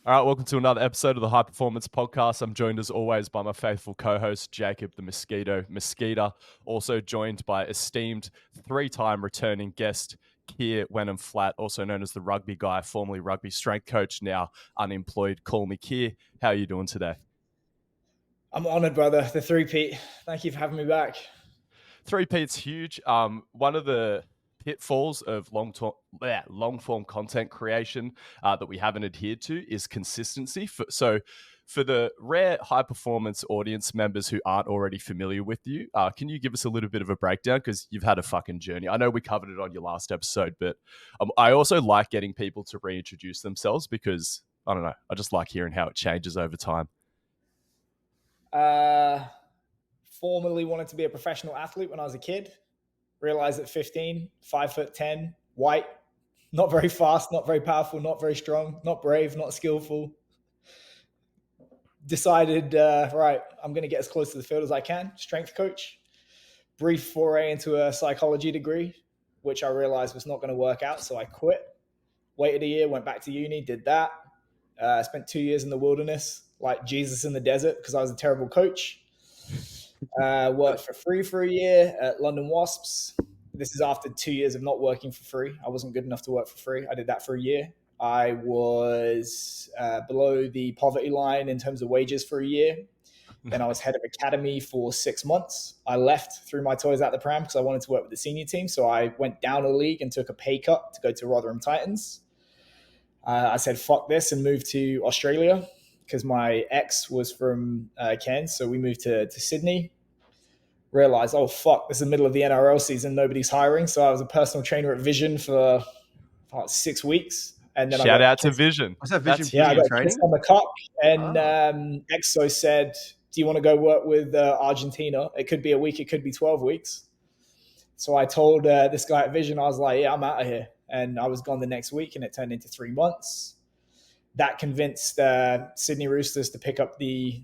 All right, welcome to another episode of the High Performance Podcast. I'm joined as always by my faithful co-host, Jacob the Mosquito. Also joined by esteemed three-time returning guest, Kier Wenham-Flatt, also known as the rugby guy, formerly rugby strength coach, now unemployed. Call me Kier. How are you doing today? I'm honoured, brother. The three-peat. Thank you for having me back. Three-peat's huge. One of the pitfalls of long-form content creation that we haven't adhered to is consistency. So for the rare high-performance audience members who aren't already familiar with you, can you give us a little bit of a breakdown? Because you've had a fucking journey. I know we covered it on your last episode, but I also like getting people to reintroduce themselves because, I don't know, I just like hearing how it changes over time. Formerly wanted to be a professional athlete when I was a kid. Realized at 15, 5'10", white, not very fast, not very powerful, not very strong, not brave, not skillful. Decided, right, I'm going to get as close to the field as I can. Strength coach. Brief foray into a psychology degree, which I realized was not going to work out. So I quit. Waited a year, went back to uni, did that. Spent 2 years in the wilderness, like Jesus in the desert, because I was a terrible coach. Worked for free for a year at London Wasps. This is after 2 years of not working for free. I wasn't good enough to work for free. I did that for a year. I was below the poverty line in terms of wages for a year. Then I was head of academy for 6 months. I left, threw my toys out the pram because I wanted to work with the senior team. So I went down a league and took a pay cut to go to Rotherham Titans. I said, fuck this, and moved to Australia because my ex was from Cairns. So we moved to Sydney. Realized, oh, fuck, this is the middle of the NRL season. Nobody's hiring. So I was a personal trainer at Vision for 6 weeks. And then Shout out to Vision. What's that Vision? I got kissed on the cock. And Exo said, do you want to go work with Argentina? It could be a week. It could be 12 weeks. So I told this guy at Vision, I was like, yeah, I'm out of here. And I was gone the next week, and it turned into 3 months. That convinced Sydney Roosters to pick up the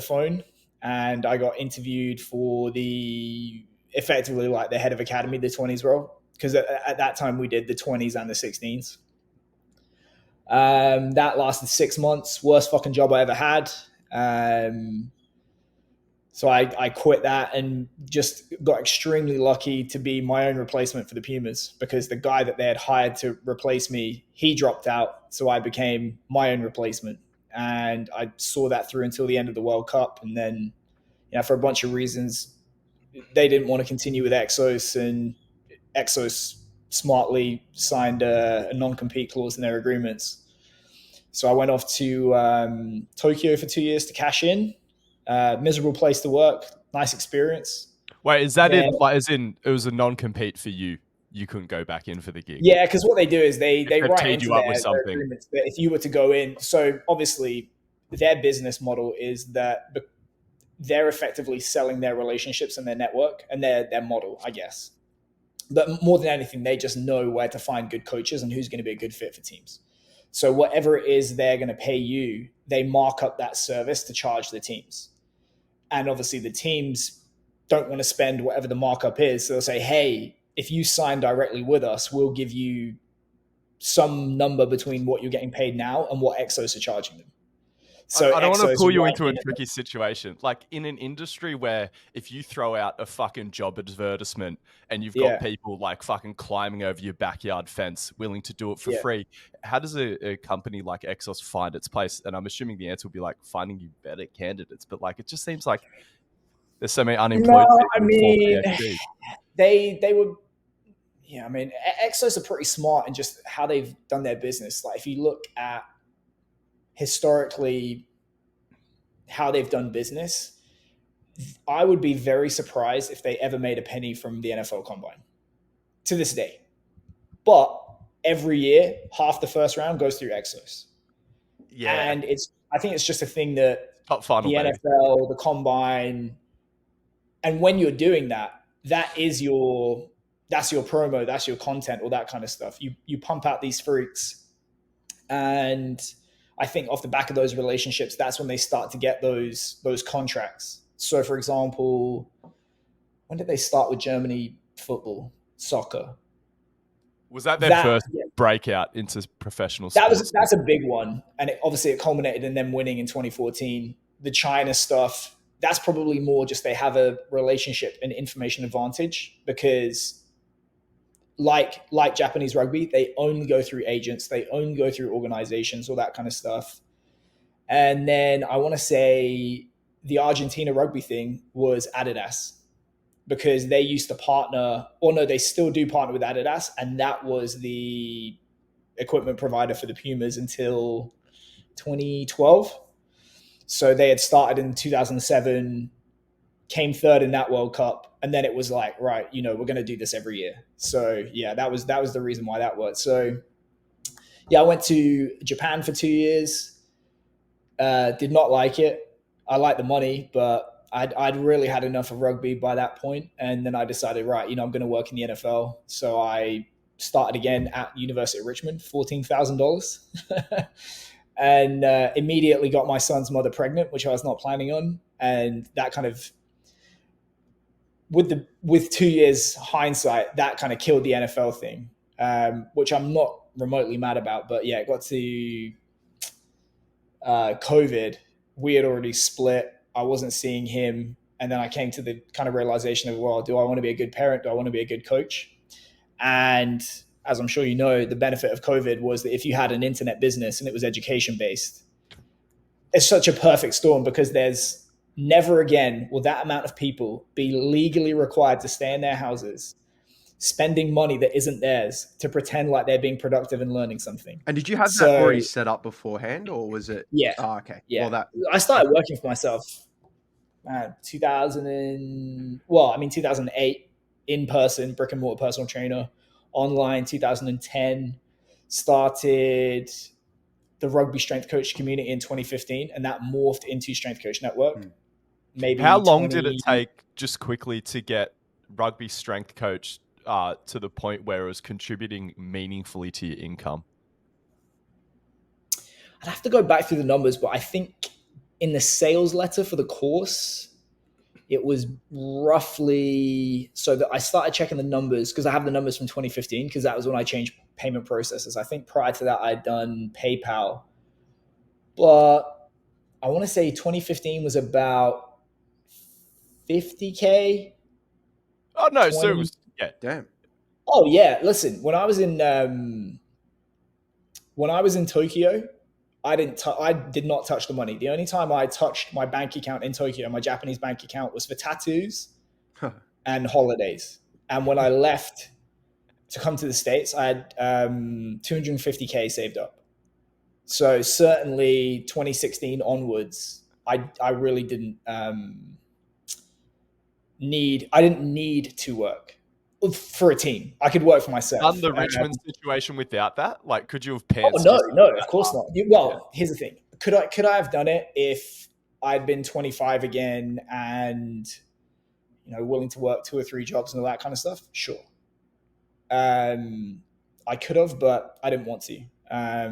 phone, and I got interviewed for effectively like the head of academy, the 20s role, because at that time we did the 20s and the 16s. That lasted 6 months. Worst fucking job I ever had. So I quit that and just got extremely lucky to be my own replacement for the Pumas, because the guy that they had hired to replace me, he dropped out. So I became my own replacement. And I saw that through until the end of the World Cup. And then, for a bunch of reasons, they didn't want to continue with Exos, and Exos smartly signed a non-compete clause in their agreements. So I went off to Tokyo for 2 years to cash in. Miserable place to work. Nice experience. Wait, is that as in it was a non-compete for you? You couldn't go back in for the gig? Yeah, because what they do is they write into you up with something. their agreements that if you were to go in, so obviously their business model is that they're effectively selling their relationships and their network and their model, I guess. But more than anything, they just know where to find good coaches and who's going to be a good fit for teams. So whatever it is they're going to pay you, they mark up that service to charge the teams. And obviously the teams don't want to spend whatever the markup is. So they'll say, hey, if you sign directly with us, we'll give you some number between what you're getting paid now and what Exos are charging them. So I don't want to pull you into a tricky situation. Like in an industry where if you throw out a fucking job advertisement and you've got people like fucking climbing over your backyard fence willing to do it for free, how does a company like Exos find its place? And I'm assuming the answer will be like finding you better candidates. But like it just seems like there's so many unemployed people. I mean, they were... Yeah, I mean, Exos are pretty smart in just how they've done their business. Like if you look at historically how they've done business, I would be very surprised if they ever made a penny from the NFL Combine to this day. But every year, half the first round goes through Exos. Yeah. And I think it's just a thing that top funnel, the NFL, the Combine, and when you're doing that, that's your promo, that's your content, all that kind of stuff. You pump out these freaks, and I think off the back of those relationships, that's when they start to get those contracts. So, for example, when did they start with Germany football, soccer? Was that their That first breakout into professional that sports? was that's a big one, and obviously it culminated in them winning in 2014. The China stuff, that's probably more just they have a relationship and information advantage because like Japanese rugby, they only go through agents, they only go through organizations, all that kind of stuff. And then I want to say the Argentina rugby thing was Adidas because they used to partner, or no, they still do partner with Adidas, and that was the equipment provider for the Pumas until 2012. So they had started in 2007, came third in that World Cup, and then it was like, right, we're going to do this every year. So yeah, that was the reason why that worked. So yeah, I went to Japan for 2 years. Did not like it. I liked the money, but I'd really had enough of rugby by that point, and then I decided, right, I'm going to work in the NFL. So I started again at University of Richmond, $14,000, and immediately got my son's mother pregnant, which I was not planning on, and that kind of with 2 years hindsight, that kind of killed the NFL thing, which I'm not remotely mad about. But yeah, it got to COVID. We had already split. I wasn't seeing him. And then I came to the kind of realization of, well, do I want to be a good parent? Do I want to be a good coach? And as I'm sure you know, the benefit of COVID was that if you had an internet business and it was education based, it's such a perfect storm because there's never again will that amount of people be legally required to stay in their houses spending money that isn't theirs to pretend like they're being productive and learning something. And did you have that already set up beforehand, or was it? Yeah. Oh, okay. Yeah. Well, I started working for myself 2008 in person, brick and mortar personal trainer, online 2010, started the rugby strength coach community in 2015, and that morphed into Strength Coach Network. Maybe how long did it take, just quickly, to get rugby strength coach to the point where it was contributing meaningfully to your income? I'd have to go back through the numbers, but I think in the sales letter for the course, it was roughly so that I started checking the numbers because I have the numbers from 2015 because that was when I changed payment processes. I think prior to that I'd done PayPal, but I want to say 2015 was about 50K. Oh no, 20. So it was, yeah, damn. Oh yeah, listen, when I was in Tokyo, I did not touch the money. The only time I touched my bank account in Tokyo, my Japanese bank account, was for tattoos and holidays. And when I left to come to the States, I had 250K saved up. So certainly 2016 onwards, I really didn't need to work for a team. I could work for myself. On the Richmond situation without that, like, could you have pants? Oh no, of course not. Well, here's the thing: could I have done it if I'd been 25 again and willing to work 2 or 3 jobs and all that kind of stuff? Sure. I could have, but I didn't want to. I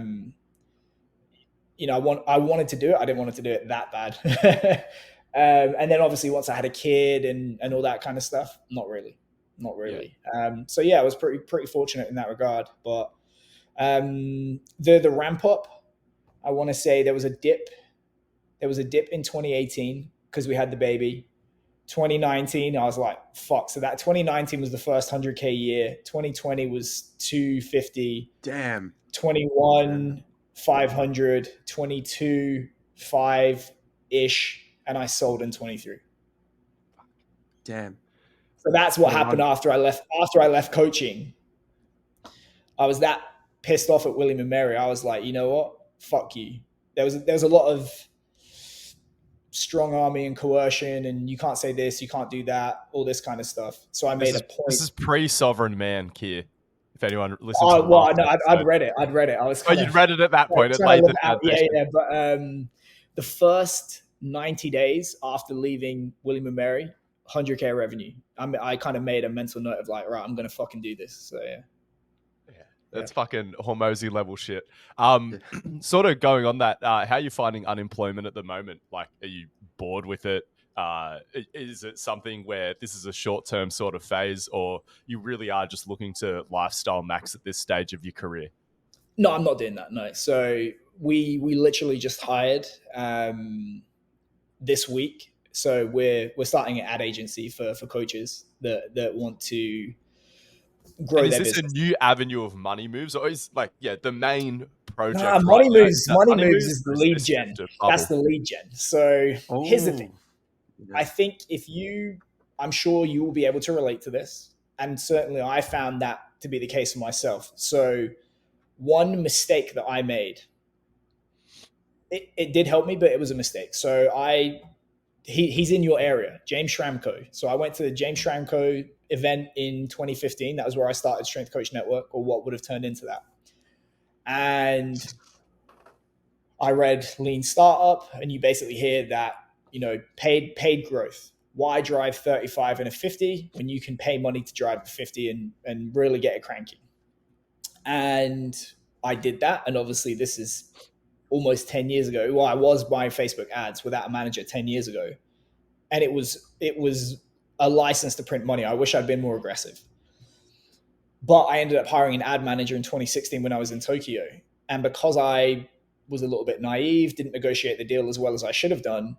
wanted to do it. I didn't want to do it that bad. And then obviously once I had a kid and all that kind of stuff, not really. Yeah. So yeah, I was pretty fortunate in that regard. But the ramp up, I want to say there was a dip. There was a dip in 2018 because we had the baby. 2019, I was like, fuck. So that 2019 was the first 100K year. 2020 was 250. Damn. 21, 500. 22, 5-ish. And I sold in 23. Damn. So that's what happened after I left coaching. I was that pissed off at William and Mary. I was like, you know what? Fuck you. There was a lot of strong army and coercion, and you can't say this, you can't do that, all this kind of stuff. So I made a point. This is pre-Sovereign Man, Kier. If anyone listens. Oh well, no, I'd read it. I was. You'd read it at that point. Yeah. But the first 90 days after leaving William and Mary, 100K revenue. I kind of made a mental note of like, right, I'm gonna fucking do this. So yeah. That's fucking Hormozy level shit. Sort of going on that, how are you finding unemployment at the moment? Like, are you bored with it? Is it something where this is a short-term sort of phase, or you really are just looking to lifestyle max at this stage of your career? No, I'm not doing that. No. So we literally just hired this week. So we're starting an ad agency for coaches that want to grow And is their this a business. new avenue of money moves, or is like the main Nah, project right now? Is that Money money moves moves, is the or is lead this gen. just a That's bubble? the lead gen. So here's the thing. Oh, I yeah. think I'm sure you will be able to relate to this. And certainly I found that to be the case for myself. So one mistake that I made, it did help me, but it was a mistake. So he's in your area, James Schramko. So I went to the James Schramko event in 2015. That was where I started Strength Coach Network, or what would have turned into that. And I read Lean Startup, and you basically hear that, paid growth. Why drive 35 and a 50 when you can pay money to drive a 50 and really get it cranking? And I did that. And obviously, this is almost 10 years ago. Well, I was buying Facebook ads without a manager 10 years ago. And it was a license to print money. I wish I'd been more aggressive. But I ended up hiring an ad manager in 2016 when I was in Tokyo. And because I was a little bit naive, didn't negotiate the deal as well as I should have done,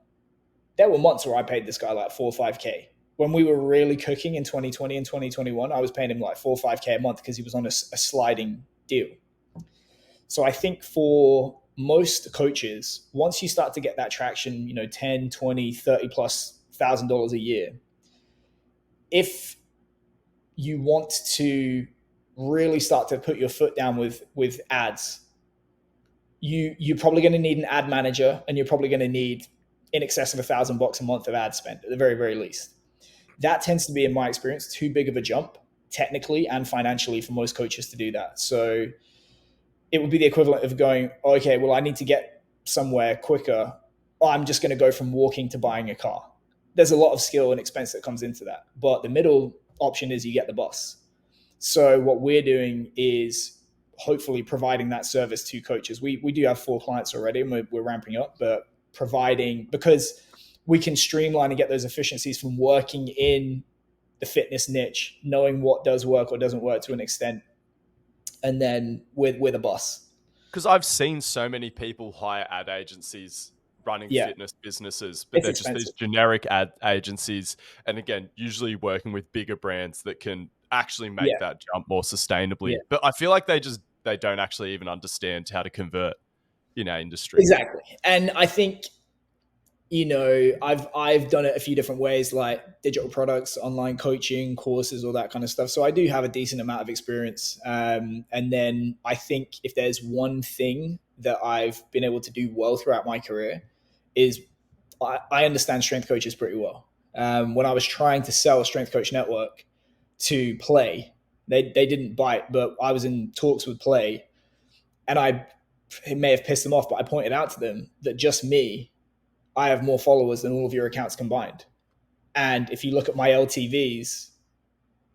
there were months where I paid this guy like 4 or 5K. When we were really cooking in 2020 and 2021, I was paying him like 4 or 5K a month because he was on a sliding deal. So I think for most coaches, once you start to get that traction, 10, 20, 30 plus $1,000 a year, if you want to really start to put your foot down with ads, you're probably going to need an ad manager, and you're probably going to need in excess of $1,000 a month of ad spend at the very, very least. That tends to be, in my experience, too big of a jump technically and financially for most coaches to do that. So it would be the equivalent of going, okay, well, I need to get somewhere quicker. I'm just going to go from walking to buying a car. There's a lot of skill and expense that comes into that. But the middle option is you get the bus. So what we're doing is hopefully providing that service to coaches. We do have 4 clients already, and we're ramping up, but providing, because we can streamline and get those efficiencies from working in the fitness niche, knowing what does work or doesn't work to an extent, and then with a bus. Because I've seen so many people hire ad agencies running Yeah, fitness businesses, but it's they're just these expensive. generic ad agencies. And again, usually working with bigger brands that can actually make Yeah, that jump more sustainably. yeah, But I feel like they don't actually even understand how to convert in our industry. exactly. And I think I've done it a few different ways, like digital products, online coaching, courses, all that kind of stuff. So I do have a decent amount of experience. And then I think if there's one thing that I've been able to do well throughout my career is I understand strength coaches pretty well. When I was trying to sell Strength Coach Network to Play, they didn't bite, but I was in talks with Play, and it may have pissed them off, but I pointed out to them that just me, I have more followers than all of your accounts combined. And if you look at my LTVs,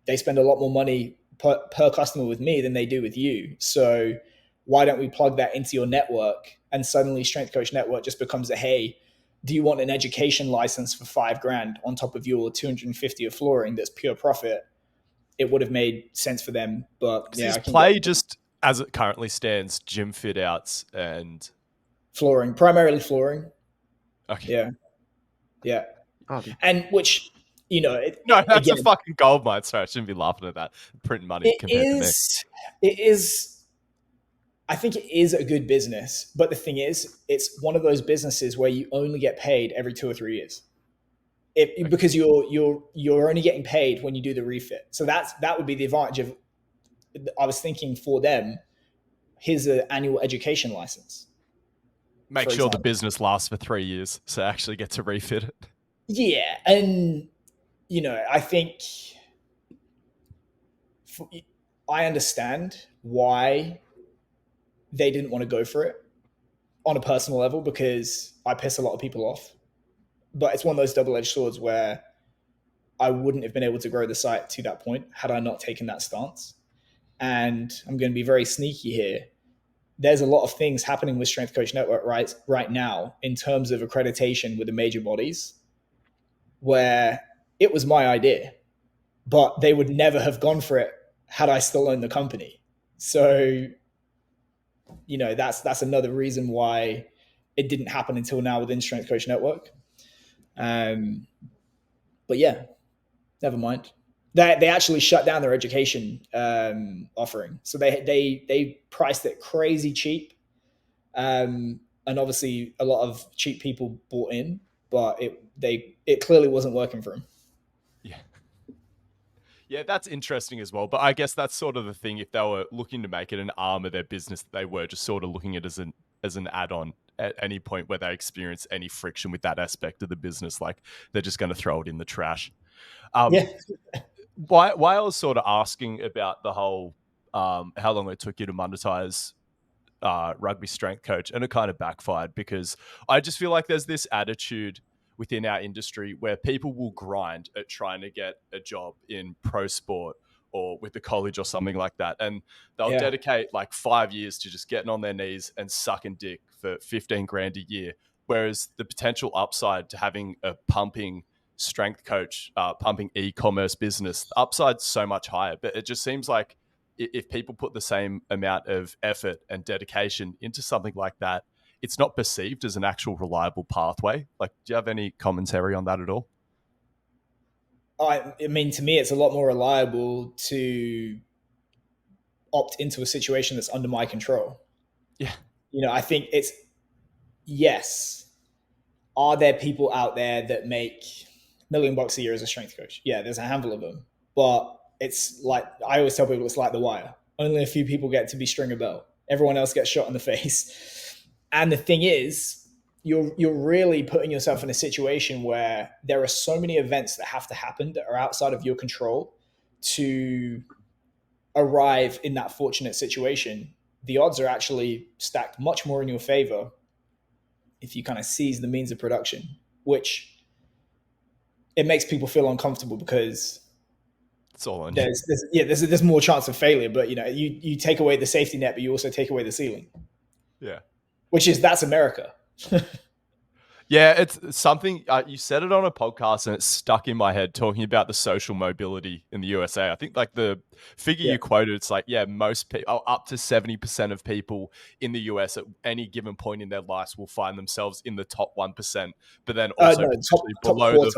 they spend a lot more money per customer with me than they do with you. So why don't we plug that into your network? And suddenly Strength Coach Network just becomes hey, do you want an education license for $5,000 on top of your 250 of flooring that's pure profit? It would have made sense for them. But Because yeah, his I can get play just as it currently stands, gym fit outs and flooring, primarily flooring. okay. Yeah. Yeah. Oh, And which, No, that's a again, fucking gold mine. Sorry, I shouldn't be laughing at that. Printing money it compared to me. is, I think it is a good business. But the thing is, it's one of those businesses where you only get paid every 2 or 3 years. Okay. Because you're only getting paid when you do the refit. So that would be the advantage of, I was thinking for them, here's an annual education license, Make for sure the example. business lasts for 3 years, so I actually get to refit it. Yeah. And, I think I understand why they didn't want to go for it on a personal level, because I piss a lot of people off. But it's one of those double-edged swords where I wouldn't have been able to grow the site to that point had I not taken that stance. And I'm going to be very sneaky here. There's a lot of things happening with Strength Coach Network right now in terms of accreditation with the major bodies where it was my idea, but they would never have gone for it had I still owned the company. So, that's another reason why it didn't happen until now within Strength Coach Network. But yeah, never mind. They actually shut down their education offering. So they priced it crazy cheap. And obviously a lot of cheap people bought in, but it clearly wasn't working for them. Yeah. Yeah, that's interesting as well. But I guess that's sort of the thing. If they were looking to make it an arm of their business, they were just sort of looking at it as an add-on at any point where they experience any friction with that aspect of the business. Like they're just going to throw it in the trash. Yeah. Why I was sort of asking about the whole how long it took you to monetize rugby strength coach, and it kind of backfired because I just feel like there's this attitude within our industry where people will grind at trying to get a job in pro sport or with the college or something like that, and they'll dedicate like 5 years to just getting on their knees and sucking dick for 15 grand a year, whereas the potential upside to having a pumping strength coach, pumping e-commerce business, the upside's so much higher. But it just seems like if people put the same amount of effort and dedication into something like that, it's not perceived as an actual reliable pathway. Like, do you have any commentary on that at all? I mean, to me, it's a lot more reliable to opt into a situation that's under my control. Yeah. I think yes. Are there people out there that make $1 million a year as a strength coach? Yeah, there's a handful of them. But it's like, I always tell people it's like The Wire. Only a few people get to be stringer bell. Everyone else gets shot in the face. And the thing is, you're really putting yourself in a situation where there are so many events that have to happen that are outside of your control to arrive in that fortunate situation. The odds are actually stacked much more in your favor if you kind of seize the means of production, which it makes people feel uncomfortable because it's all on there's more chance of failure. But you take away the safety net, but you also take away the ceiling. Yeah, that's America. Yeah, it's something you said it on a podcast and it's stuck in my head talking about the social mobility in the USA. I think like the figure you quoted, it's like, most people, up to 70% of people in the US at any given point in their lives will find themselves in the top 1%, but then also below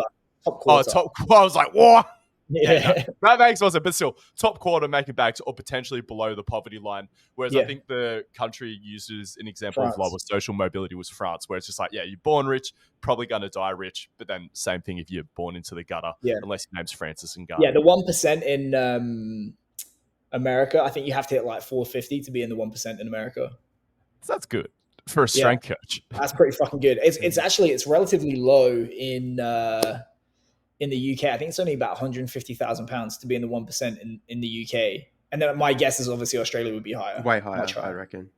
top quarter. I was like, what? Yeah. That makes sense, but still, top quarter making bags or potentially below the poverty line. Whereas I think the country uses an example of lower social mobility was France, where it's just like, you're born rich, probably going to die rich, but then same thing if you're born into the gutter, unless your name's Francis and Garden. Yeah, the 1% in America, I think you have to hit like 450 to be in the 1% in America. So that's good for a strength coach. That's pretty fucking good. It's relatively low in the UK. I think it's only about £150,000 to be in the 1% in the UK. And then my guess is obviously Australia would be higher. Way higher, I reckon.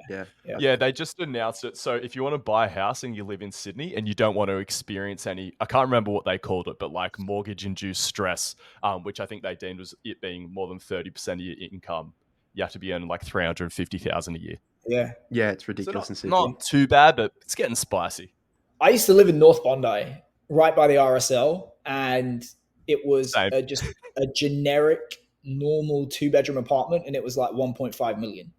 Yeah, they just announced it. So if you want to buy a house and you live in Sydney and you don't want to experience any, I can't remember what they called it, but like mortgage-induced stress, which I think they deemed was it being more than 30% of your income, you have to be earning like $350,000 a year. Yeah, it's ridiculous in Sydney. Not too bad, but it's getting spicy. I used to live in North Bondi, right by the RSL, and it was just a generic, normal 2-bedroom apartment, and it was like 1.5 million.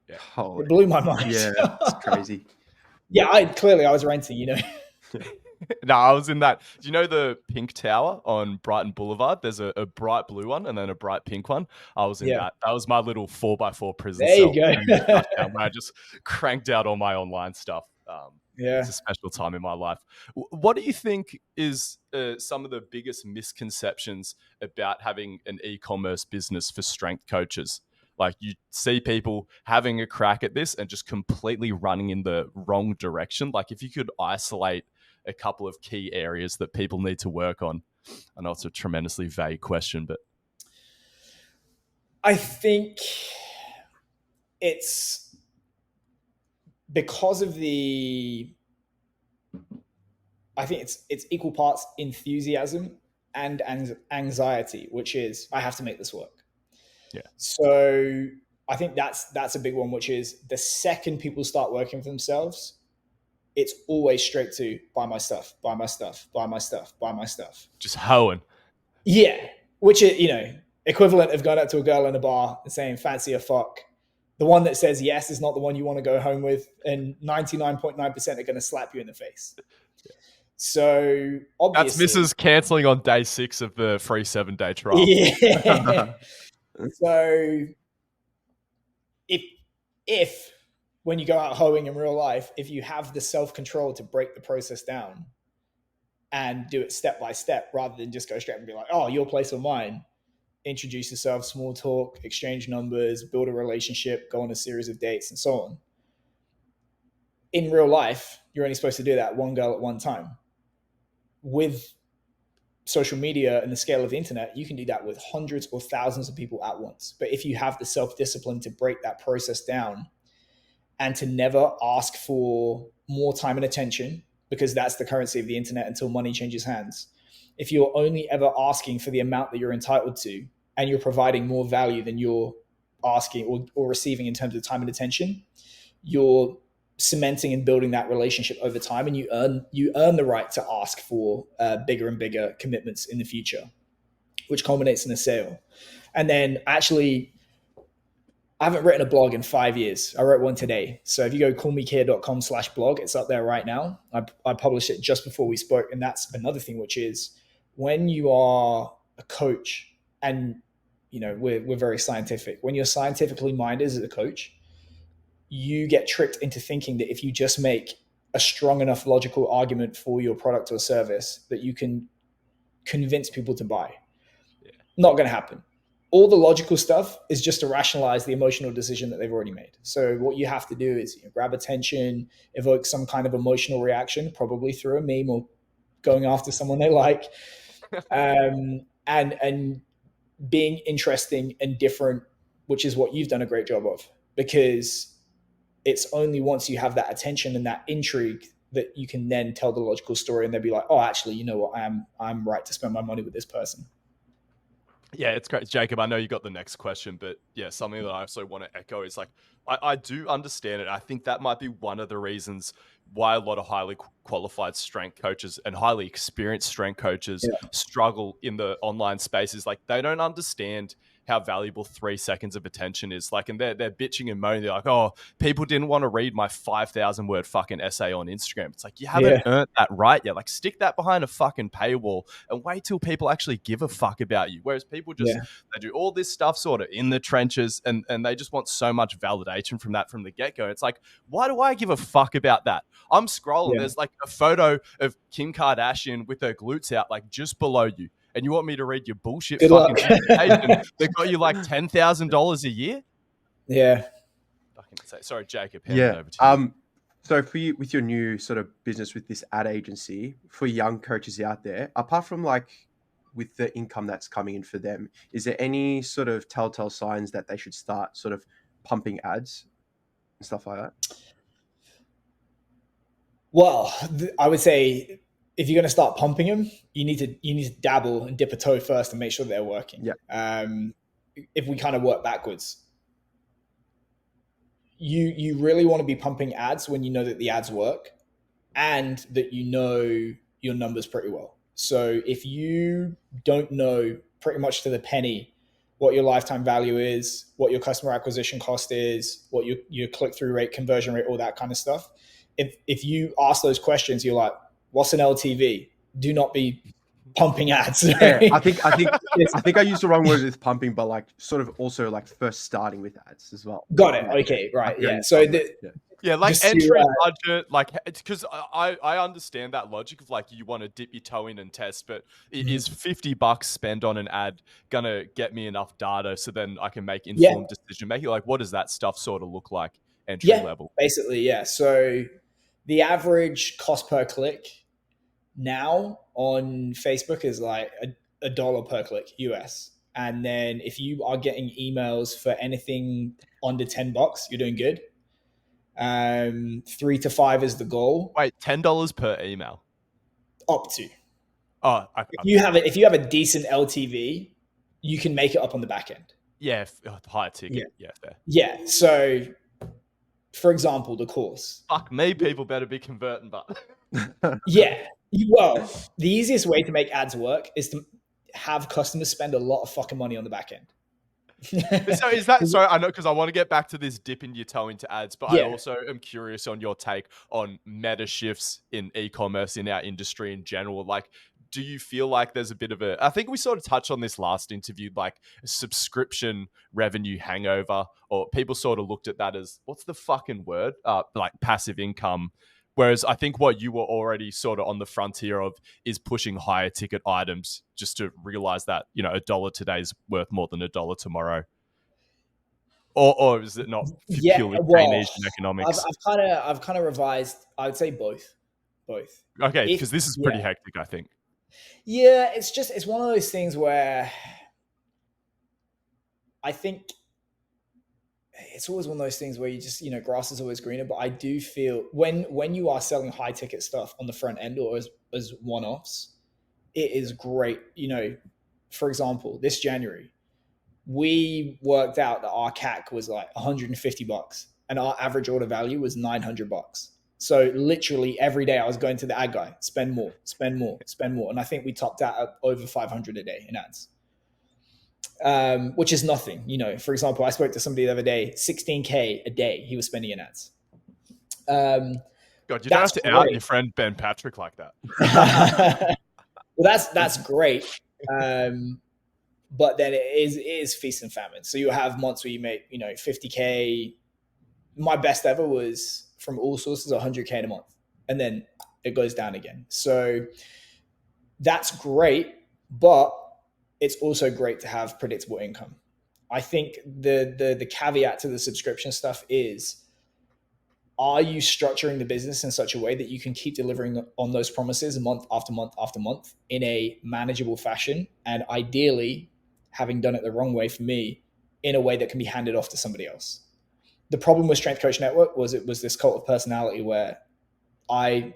Yeah. It blew my mind. Yeah, it's crazy. I was renting, No, I was in that. Do you know the Pink Tower on Brighton Boulevard? There's a bright blue one and then a bright pink one. I was in that. That was my little 4x4 prison cell. There you go. Where I just cranked out all my online stuff. It's a special time in my life. What do you think is some of the biggest misconceptions about having an e-commerce business for strength coaches? Like you see people having a crack at this and just completely running in the wrong direction. Like if you could isolate a couple of key areas that people need to work on. I know it's a tremendously vague question, but I think it's because of I think it's equal parts enthusiasm and anxiety, which is I have to make this work. Yeah. So I think that's a big one, which is the second people start working for themselves, it's always straight to buy my stuff, buy my stuff, buy my stuff, buy my stuff. Just hoeing. Yeah, which is, equivalent of going up to a girl in a bar and saying fancy a fuck. The one that says yes is not the one you want to go home with, and 99.9% are going to slap you in the face. So obviously, that's Mrs. cancelling on day 6 of the free 7-day trial. Yeah. So if when you go out hoeing in real life, if you have the self-control to break the process down and do it step by step rather than just go straight and be like, oh, your place or mine, introduce yourself, small talk, exchange numbers, build a relationship, go on a series of dates and so on. In real life, you're only supposed to do that one girl at one time. With social media and the scale of the internet, you can do that with hundreds or thousands of people at once. But if you have the self-discipline to break that process down and to never ask for more time and attention, because that's the currency of the internet until money changes hands. If you're only ever asking for the amount that you're entitled to and you're providing more value than you're asking or receiving in terms of time and attention, you're cementing and building that relationship over time, and you earn the right to ask for bigger and bigger commitments in the future, which culminates in a sale. And then actually, I haven't written a blog in 5 years. I wrote one today. So if you go callmekare.com/blog, it's up there right now. I published it just before we spoke. And that's another thing, which is when you are a coach, and we're very scientific. When you're scientifically minded as a coach, you get tricked into thinking that if you just make a strong enough logical argument for your product or service, that you can convince people to buy. Yeah. Not going to happen. All the logical stuff is just to rationalize the emotional decision that they've already made. So what you have to do is grab attention, evoke some kind of emotional reaction, probably through a meme or going after someone they like, and being interesting and different, which is what you've done a great job of, because it's only once you have that attention and that intrigue that you can then tell the logical story, and they'll be like, oh, actually, you know what? I'm right to spend my money with this person. Yeah, it's great. Jacob, I know you got the next question, but yeah, something that I also want to echo is like, I do understand it. I think that might be one of the reasons why a lot of highly qualified strength coaches and highly experienced strength coaches struggle in the online spaces. Like, they don't understand how valuable 3 seconds of attention is. Like, and they're bitching and moaning. They're like, oh, people didn't want to read my 5,000 word fucking essay on Instagram. It's like, you haven't earned that right yet. Like, stick that behind a fucking paywall and wait till people actually give a fuck about you. Whereas people just, they do all this stuff sort of in the trenches, and they just want so much validation from that from the get-go. It's like, why do I give a fuck about that? I'm scrolling. There's like a photo of Kim Kardashian with her glutes out, like just below you. And you want me to read your bullshit fucking dissertation that got you like $10,000 a year? Yeah. Fucking say. Sorry, Jacob. Hand it over to you. So for you, with your new sort of business with this ad agency, for young coaches out there, apart from like with the income that's coming in for them, is there any sort of telltale signs that they should start sort of pumping ads and stuff like that? Well, I would say, if you're going to start pumping them, you need to dabble and dip a toe first and make sure they're working. Yeah. If we kind of work backwards, you really want to be pumping ads when you know that the ads work and that you know your numbers pretty well. So if you don't know pretty much to the penny what your lifetime value is, what your customer acquisition cost is, what your click-through rate, conversion rate, all that kind of stuff, if you ask those questions, you're like, what's an LTV? Do not be pumping ads. Yeah, I think I used the wrong word with pumping, but like sort of also like first starting with ads as well. Got it. Okay, right. Yeah. So like entry budget, like, because I understand that logic of like, you want to dip your toe in and test, but is $50 spent on an ad gonna get me enough data so then I can make informed decision making? Like, what does that stuff sort of look like entry level? Basically, yeah. So the average cost per click now on Facebook is like a dollar per click US. And then if you are getting emails for anything under $10, you're doing good. 3 to 5 is the goal. Wait, $10 per email? Up to. Oh, if you have a decent LTV, you can make it up on the back end. Yeah, higher ticket. Yeah, fair. Yeah, so For example, the course. Fuck me, people better be converting, but Yeah. Well, the easiest way to make ads work is to have customers spend a lot of fucking money on the back end. So is that so? I know, because I want to get back to this dipping your toe into ads, but I Yeah. also am curious on your take on meta shifts in e-commerce in our industry in general. Like, do you feel like there's a bit of a, I think we sort of touched on this last interview, like a subscription revenue hangover, or people sort of looked at that as, what's the fucking word? Like passive income. Whereas I think what you were already sort of on the frontier of is pushing higher ticket items, just to realize that, you know, $1 today is worth more than $1 tomorrow. Or is it not Yeah, purely well, Keynesian economics? I've kind of revised. I would say both. Okay, If because this is pretty yeah, hectic, I think. yeah, it's one of those things where I think it's always one of those things where you just, grass is always greener. But I do feel when you are selling high ticket stuff on the front end or as one offs, it is great. For example, this January, we worked out that our CAC was like $150 and our average order value was $900. So literally every day I was going to the ad guy, spend more, spend more, spend more. And I think we topped out at over 500 a day in ads, which is nothing. For example, I spoke to somebody the other day, 16K a day he was spending in ads. God, you don't have to out your friend Ben Patrick like that. Well, that's great. But then it is feast and famine. So you have months where you make, 50K. My best ever was from all sources, 100K in a month. And then it goes down again. So that's great, but it's also great to have predictable income. I think the caveat to the subscription stuff is, are you structuring the business in such a way that you can keep delivering on those promises month after month after month in a manageable fashion? And ideally, having done it the wrong way for me, in a way that can be handed off to somebody else. The problem with Strength Coach Network was it was this cult of personality where I,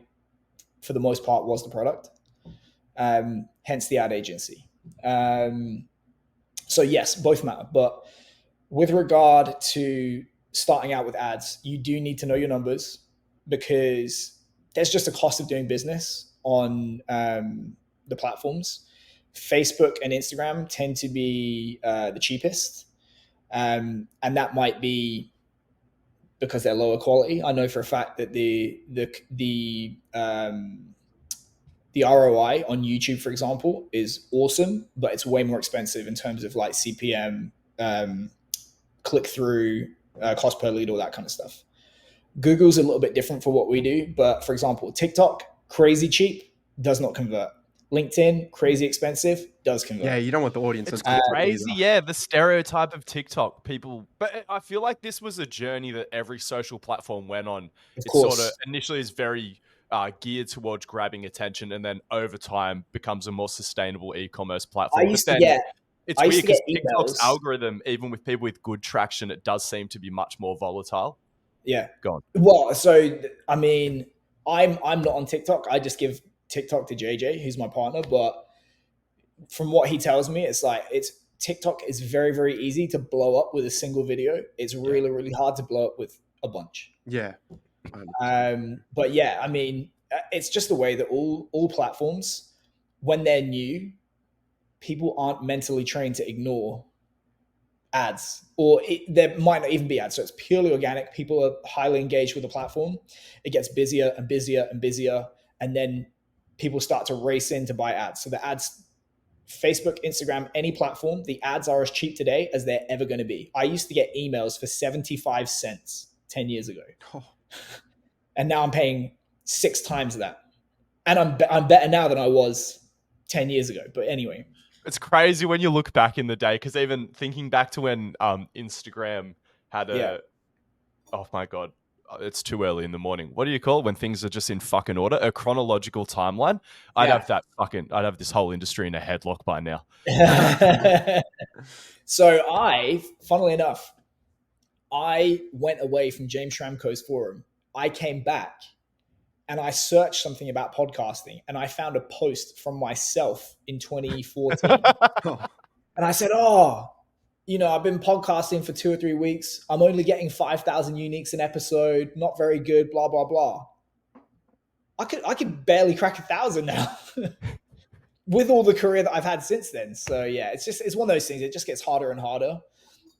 for the most part, was the product, hence the ad agency. So yes, both matter. But with regard to starting out with ads, you do need to know your numbers, because there's just a cost of doing business on the platforms. Facebook and Instagram tend to be the cheapest. And that might be because they're lower quality. I know for a fact that the ROI on YouTube, for example, is awesome, but it's way more expensive in terms of like CPM, click through, cost per lead, all that kind of stuff. Google's a little bit different for what we do, but for example, TikTok, crazy cheap, does not convert. LinkedIn, crazy expensive, does convert. Yeah, you don't want the audience It's on TikTok crazy, either. yeah, the stereotype of TikTok. People, but I feel like this was a journey that every social platform went on. Of It course. sort of initially is very geared towards grabbing attention, and then over time becomes a more sustainable e-commerce platform. But then it's weird because TikTok's algorithm, even with people with good traction, it does seem to be much more volatile. Yeah. Go on. Well, so I mean, I'm not on TikTok. I just give TikTok to JJ, who's my partner. But from what he tells me, TikTok is very, very easy to blow up with a single video. It's really, really hard to blow up with a bunch. Yeah. But yeah, I mean, it's just the way that all platforms, when they're new, people aren't mentally trained to ignore ads, or there might not even be ads. So it's purely organic. People are highly engaged with the platform. It gets busier and busier and busier. And then people start to race in to buy ads. So the ads, Facebook, Instagram, any platform, the ads are as cheap today as they're ever going to be. I used to get emails for 75 cents 10 years ago. Oh. And now I'm paying 6 times that. And I'm better now than I was 10 years ago. But anyway. It's crazy when you look back in the day, because even thinking back to when Instagram had oh my God, it's too early in the morning. What do you call it when things are just in fucking order? A chronological timeline. I'd have this whole industry in a headlock by now. So funnily enough, I went away from James Schramko's forum. I came back and I searched something about podcasting, and I found a post from myself in 2014. And I said, I've been podcasting for 2 or 3 weeks. I'm only getting 5,000 uniques an episode. Not very good. Blah blah blah. I could barely crack 1,000 now with all the career that I've had since then. So yeah, it's one of those things. It just gets harder and harder.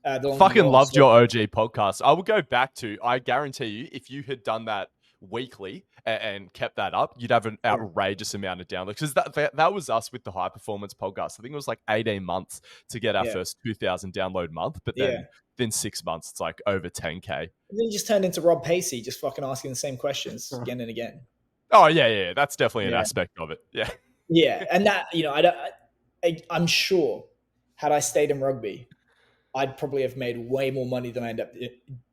The longer Fucking you go on. loved your OG podcast. I will go back to, I guarantee you, if you had done that weekly and kept that up, you'd have an outrageous amount of downloads. Because that was us with the High Performance podcast. I think it was like 18 months to get our first 2,000 download month. But then within 6 months, it's like over 10K. And then you just turned into Rob Pacey, just fucking asking the same questions again and again. Oh, yeah. That's definitely an aspect of it. Yeah. Yeah. And that, I'm sure had I stayed in rugby, I'd probably have made way more money than I ended up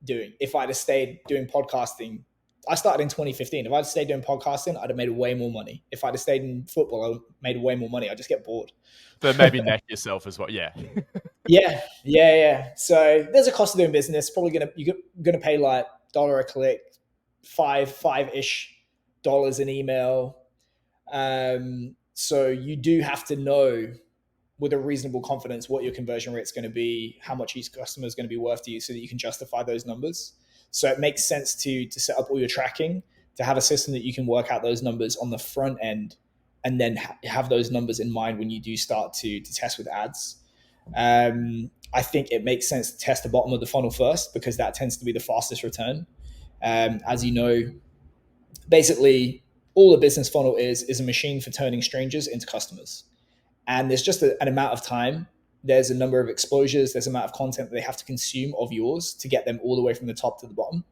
doing. If I'd have stayed doing podcasting, I started in 2015. If I'd stayed doing podcasting, I'd have made way more money. If I'd have stayed in football, I would have made way more money. I just get bored. But maybe neck yourself as well. Yeah. Yeah. So there's a cost of doing business. Probably you're gonna pay like $1 a click, five-ish dollars an email. So you do have to know with a reasonable confidence what your conversion rate is going to be, how much each customer is going to be worth to you, so that you can justify those numbers. So it makes sense to set up all your tracking, to have a system that you can work out those numbers on the front end, and then have those numbers in mind when you do start to test with ads. I think it makes sense to test the bottom of the funnel first, because that tends to be the fastest return. As you know, basically all a business funnel is a machine for turning strangers into customers. And there's just an amount of time. There's a number of exposures. There's an amount of content that they have to consume of yours to get them all the way from the top to the bottom.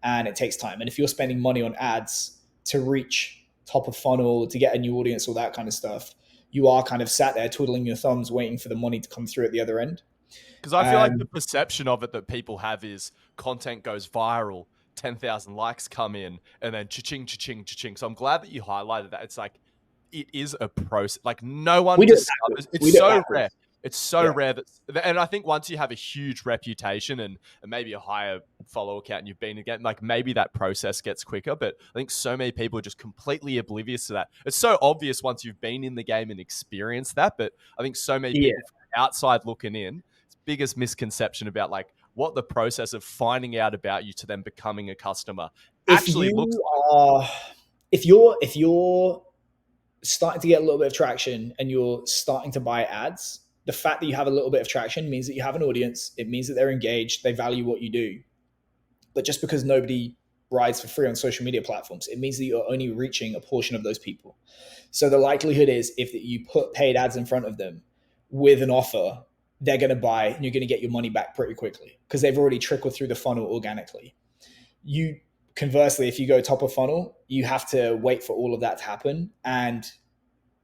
And it takes time. And if you're spending money on ads to reach top of funnel, to get a new audience, all that kind of stuff, you are kind of sat there twiddling your thumbs, waiting for the money to come through at the other end. Because I feel like the perception of it that people have is content goes viral, 10,000 likes come in, and then cha-ching, cha-ching, cha-ching. So I'm glad that you highlighted that. It's like, it is a process. Like, no one discovers. It's so rare. It's so rare that, and I think once you have a huge reputation and maybe a higher follower count and you've been again, like maybe that process gets quicker. But I think so many people are just completely oblivious to that. It's so obvious once you've been in the game and experienced that. But I think so many people from the outside looking in, it's the biggest misconception about like what the process of finding out about you to then becoming a customer actually looks like. If you're starting to get a little bit of traction and you're starting to buy ads, the fact that you have a little bit of traction means that you have an audience. It means that they're engaged. They value what you do. But just because nobody rides for free on social media platforms, it means that you're only reaching a portion of those people. So the likelihood is if you put paid ads in front of them with an offer, they're going to buy and you're going to get your money back pretty quickly because they've already trickled through the funnel organically. Conversely, if you go top of funnel, you have to wait for all of that to happen. And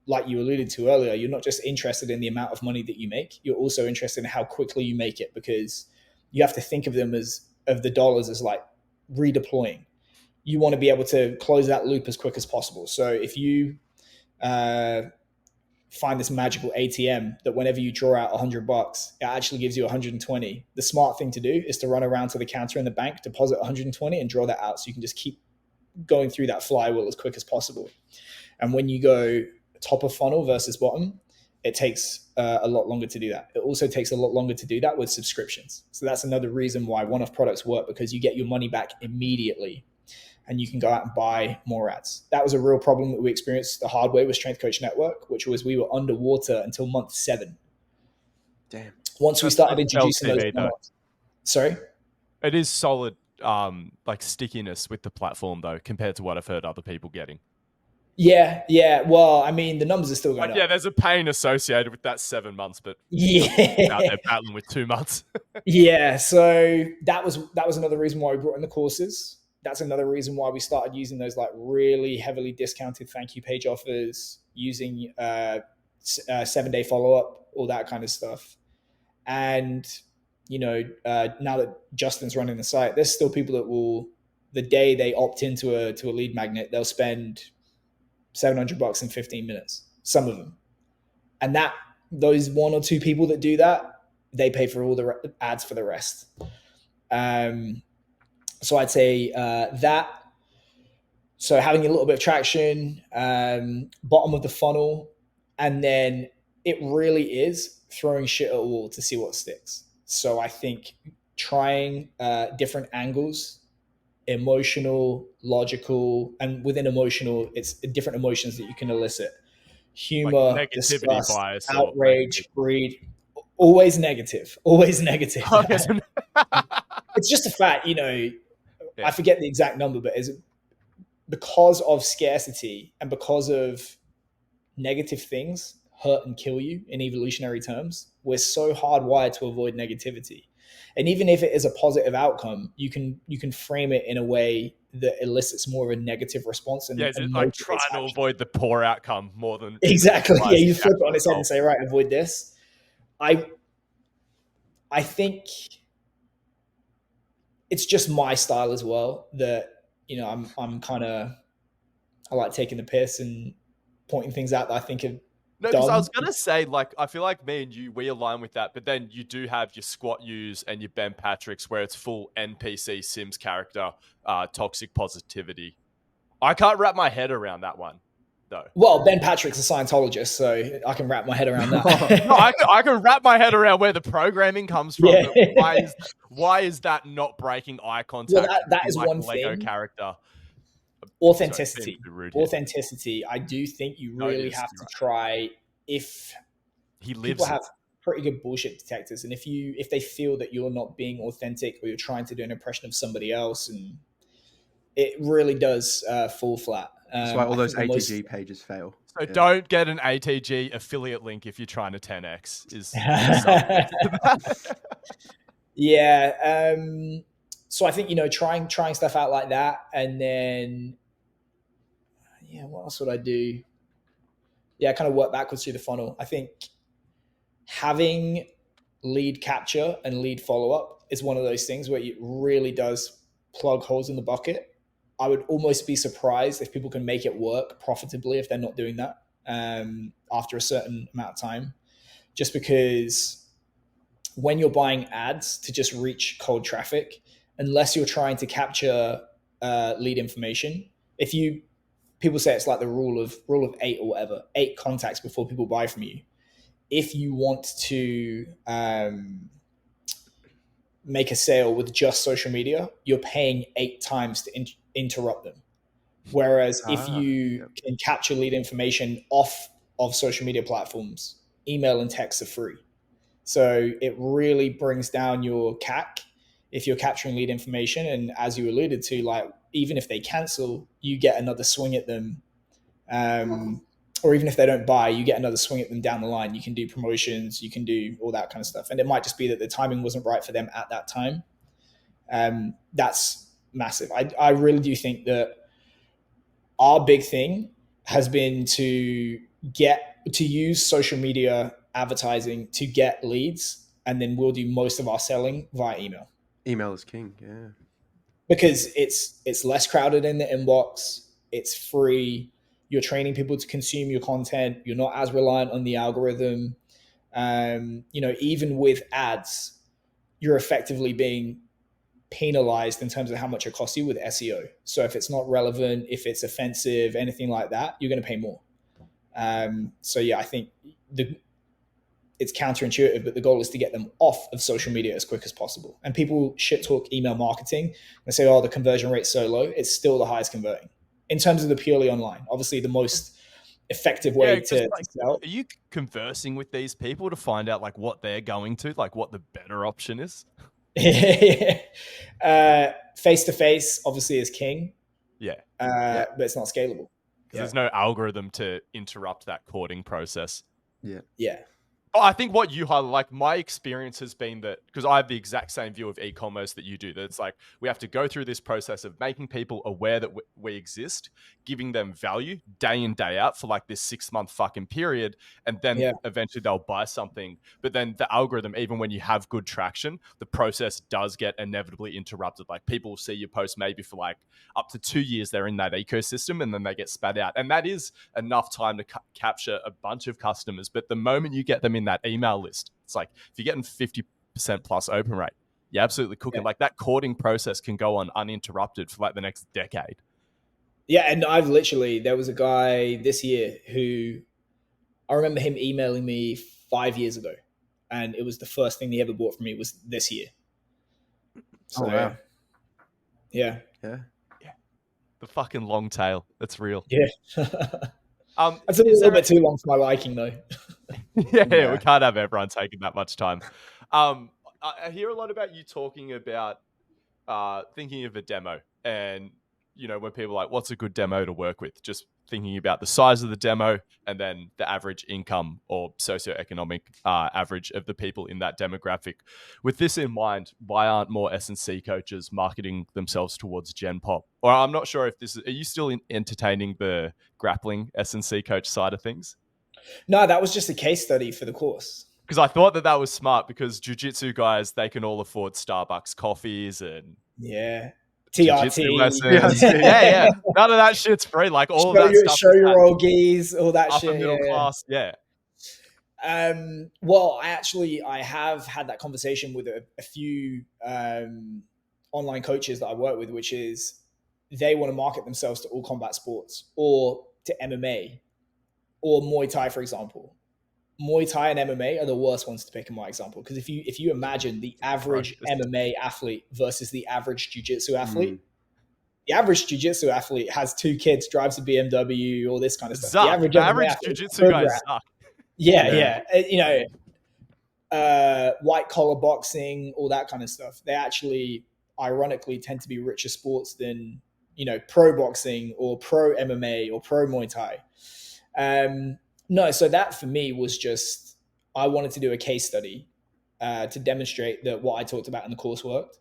like you alluded to earlier, you're not just interested in the amount of money that you make, you're also interested in how quickly you make it, because you have to think of them of the dollars as like redeploying. You want to be able to close that loop as quick as possible. So if you find this magical ATM that whenever you draw out $100, it actually gives you 120. The smart thing to do is to run around to the counter in the bank, deposit 120 and draw that out. So you can just keep going through that flywheel as quick as possible. And when you go top of funnel versus bottom, it takes a lot longer to do that. It also takes a lot longer to do that with subscriptions. So that's another reason why one-off products work, because you get your money back immediately and you can go out and buy more ads. That was a real problem that we experienced the hard way with Strength Coach Network, which was we were underwater until month 7. Damn. Once we started introducing those one-offs. Sorry? It is solid like stickiness with the platform though, compared to what I've heard other people getting. Yeah. Well, I mean, the numbers are still going up. Yeah, there's a pain associated with that 7 months, but out there battling with 2 months. Yeah, so that was another reason why we brought in the courses. That's another reason why we started using those like really heavily discounted thank you page offers, using 7-day follow-up, all that kind of stuff. And, now that Justin's running the site, there's still people that will, the day they opt into a lead magnet, they'll spend $700 in 15 minutes, some of them. And those 1 or 2 people that do that, they pay for all the ads for the rest. So I'd say that. So having a little bit of traction, bottom of the funnel, and then it really is throwing shit at a wall to see what sticks. So I think trying different angles, emotional, logical, and within emotional, it's different emotions that you can elicit. Like Humor, negativity disgust, bias or outrage, greed. Always negative. Always negative. okay. It's just a fact, you know. Yeah. I forget the exact number, but is because of scarcity and because of negative things hurt and kill you in evolutionary terms. We're so hardwired to avoid negativity. And even if it is a positive outcome, you can frame it in a way that elicits more of a negative response Yeah, and like motivates trying to action. avoid the poor outcome more than Exactly. Yeah, realizing you the flip it on actual its head goal. and say, right, avoid this. I I think it's just my style as well that, you know, I'm kind of, I like taking the piss and pointing things out that I think are No, because I was dumb. gonna say, like, I feel like me and you, we align with that, but then you do have your squat use and your Ben Patrick's where it's full NPC Sims character, toxic positivity. I can't wrap my head around that one, though. Well, Ben Patrick's a Scientologist, so I can wrap my head around that. No, I can wrap my head around where the programming comes from, Yeah. but why is that not breaking eye Well, contact that with is like one Lego thing. character? Sorry, being Authenticity. too rude here. Authenticity. I do think you No, it really is. have You're to right. try, if He people lives it. have pretty good bullshit detectors, and if they feel that you're not being authentic or you're trying to do an impression of somebody else, and it really does fall flat. That's why all I those think the most ATG pages fail. So don't get an ATG affiliate link if you're trying to 10x. Is the subtext to that? yeah. So I think, you know, trying stuff out like that, and then yeah, what else would I do? Yeah, kind of work backwards through the funnel. I think having lead capture and lead follow up is one of those things where it really does plug holes in the bucket. I would almost be surprised if people can make it work profitably if they're not doing that after a certain amount of time. Just because when you're buying ads to just reach cold traffic, unless you're trying to capture lead information, if you people say it's like the rule of eight or whatever, 8 contacts before people buy from you. If you want to make a sale with just social media, you're paying 8 times to interrupt them. Whereas if you can capture lead information off of social media platforms, email and text are free. So it really brings down your CAC if you're capturing lead information. And as you alluded to, like, even if they cancel, you get another swing at them. Or even if they don't buy, you get another swing at them down the line. You can do promotions, you can do all that kind of stuff. And it might just be that the timing wasn't right for them at that time. That's massive. I really do think that our big thing has been to use social media advertising to get leads, and then we'll do most of our selling via email. Email is king, yeah. Because it's less crowded in the inbox, it's free, you're training people to consume your content, you're not as reliant on the algorithm. You know, even with ads, you're effectively being penalized in terms of how much it costs you with SEO. So if it's not relevant, if it's offensive, anything like that, you're going to pay more. So yeah, I think it's counterintuitive, but the goal is to get them off of social media as quick as possible. And people shit talk email marketing. They say, oh, the conversion rate's so low. It's still the highest converting in terms of the purely online. Obviously, the most effective way to sell. Are you conversing with these people to find out like what they're going to, like what the better option is? Face to face, obviously, is king. Yeah. But it's not scalable. Because there's no algorithm to interrupt that courting process. Yeah. Oh, I think what you highlight, like my experience has been that, because I have the exact same view of e-commerce that you do, that it's like we have to go through this process of making people aware that we exist, giving them value day in, day out for like this 6-month fucking period, and then eventually they'll buy something. But then the algorithm, even when you have good traction, the process does get inevitably interrupted. Like people will see your post maybe for like up to 2 years they're in that ecosystem, and then they get spat out. And that is enough time to capture a bunch of customers. But the moment you get them in that email list, it's like if you're getting 50% plus open rate, you're absolutely cooking. Like that courting process can go on uninterrupted for like the next decade. Yeah, and there was a guy this year who I remember him emailing me 5 years ago. and it was the first thing they ever bought from me was this year. So, wow. yeah. The fucking long tail. That's real. Yeah. That's a little bit too long for my liking, though. Yeah, we can't have everyone taking that much time. I hear a lot about you talking about thinking of a demo, and when people are like, what's a good demo to work with? Just thinking about the size of the demo and then the average income or socioeconomic average of the people in that demographic. With this in mind, why aren't more S&C coaches marketing themselves towards Gen Pop? Or I'm not sure if are you still entertaining the grappling S&C coach side of things? No, that was just a case study for the course. Because I thought that was smart, because jiu-jitsu guys, they can all afford Starbucks coffees and jiu-jitsu lessons. Yeah. None of that shit's free. Like all of that stuff. Show your old geese, all that upper shit. Middle class, yeah. Well, I have had that conversation with a few online coaches that I work with, which is they want to market themselves to all combat sports or to MMA or Muay Thai, for example. Muay Thai and MMA are the worst ones to pick in my example, because if you imagine the average MMA athlete versus the average jiu-jitsu athlete, the average jiu-jitsu athlete has 2 kids, drives a BMW, all this kind of stuff. The average jiu-jitsu guys suck. Yeah. White collar boxing, all that kind of stuff. They actually, ironically, tend to be richer sports than pro boxing or pro MMA or pro Muay Thai. No, so that for me was just, I wanted to do a case study to demonstrate that what I talked about in the course worked.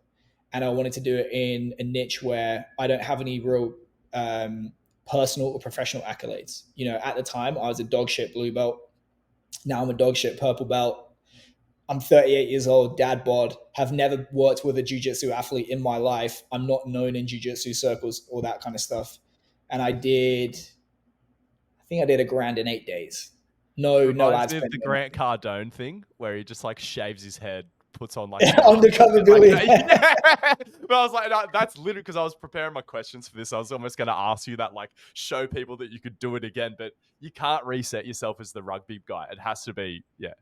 And I wanted to do it in a niche where I don't have any real personal or professional accolades. At the time, I was a dog shit blue belt. Now I'm a dog shit purple belt. I'm 38 years old, dad bod, have never worked with a jiu-jitsu athlete in my life. I'm not known in jiu-jitsu circles, all that kind of stuff. And I think I did $1,000 in 8 days. No ad spend. The Grant Cardone thing where he just like shaves his head, puts on like undercover billionaire. But I was like, no, that's literally, because I was preparing my questions for this. I was almost going to ask you that, like, show people that you could do it again, but you can't reset yourself as the rugby guy. It has to be, Yeah.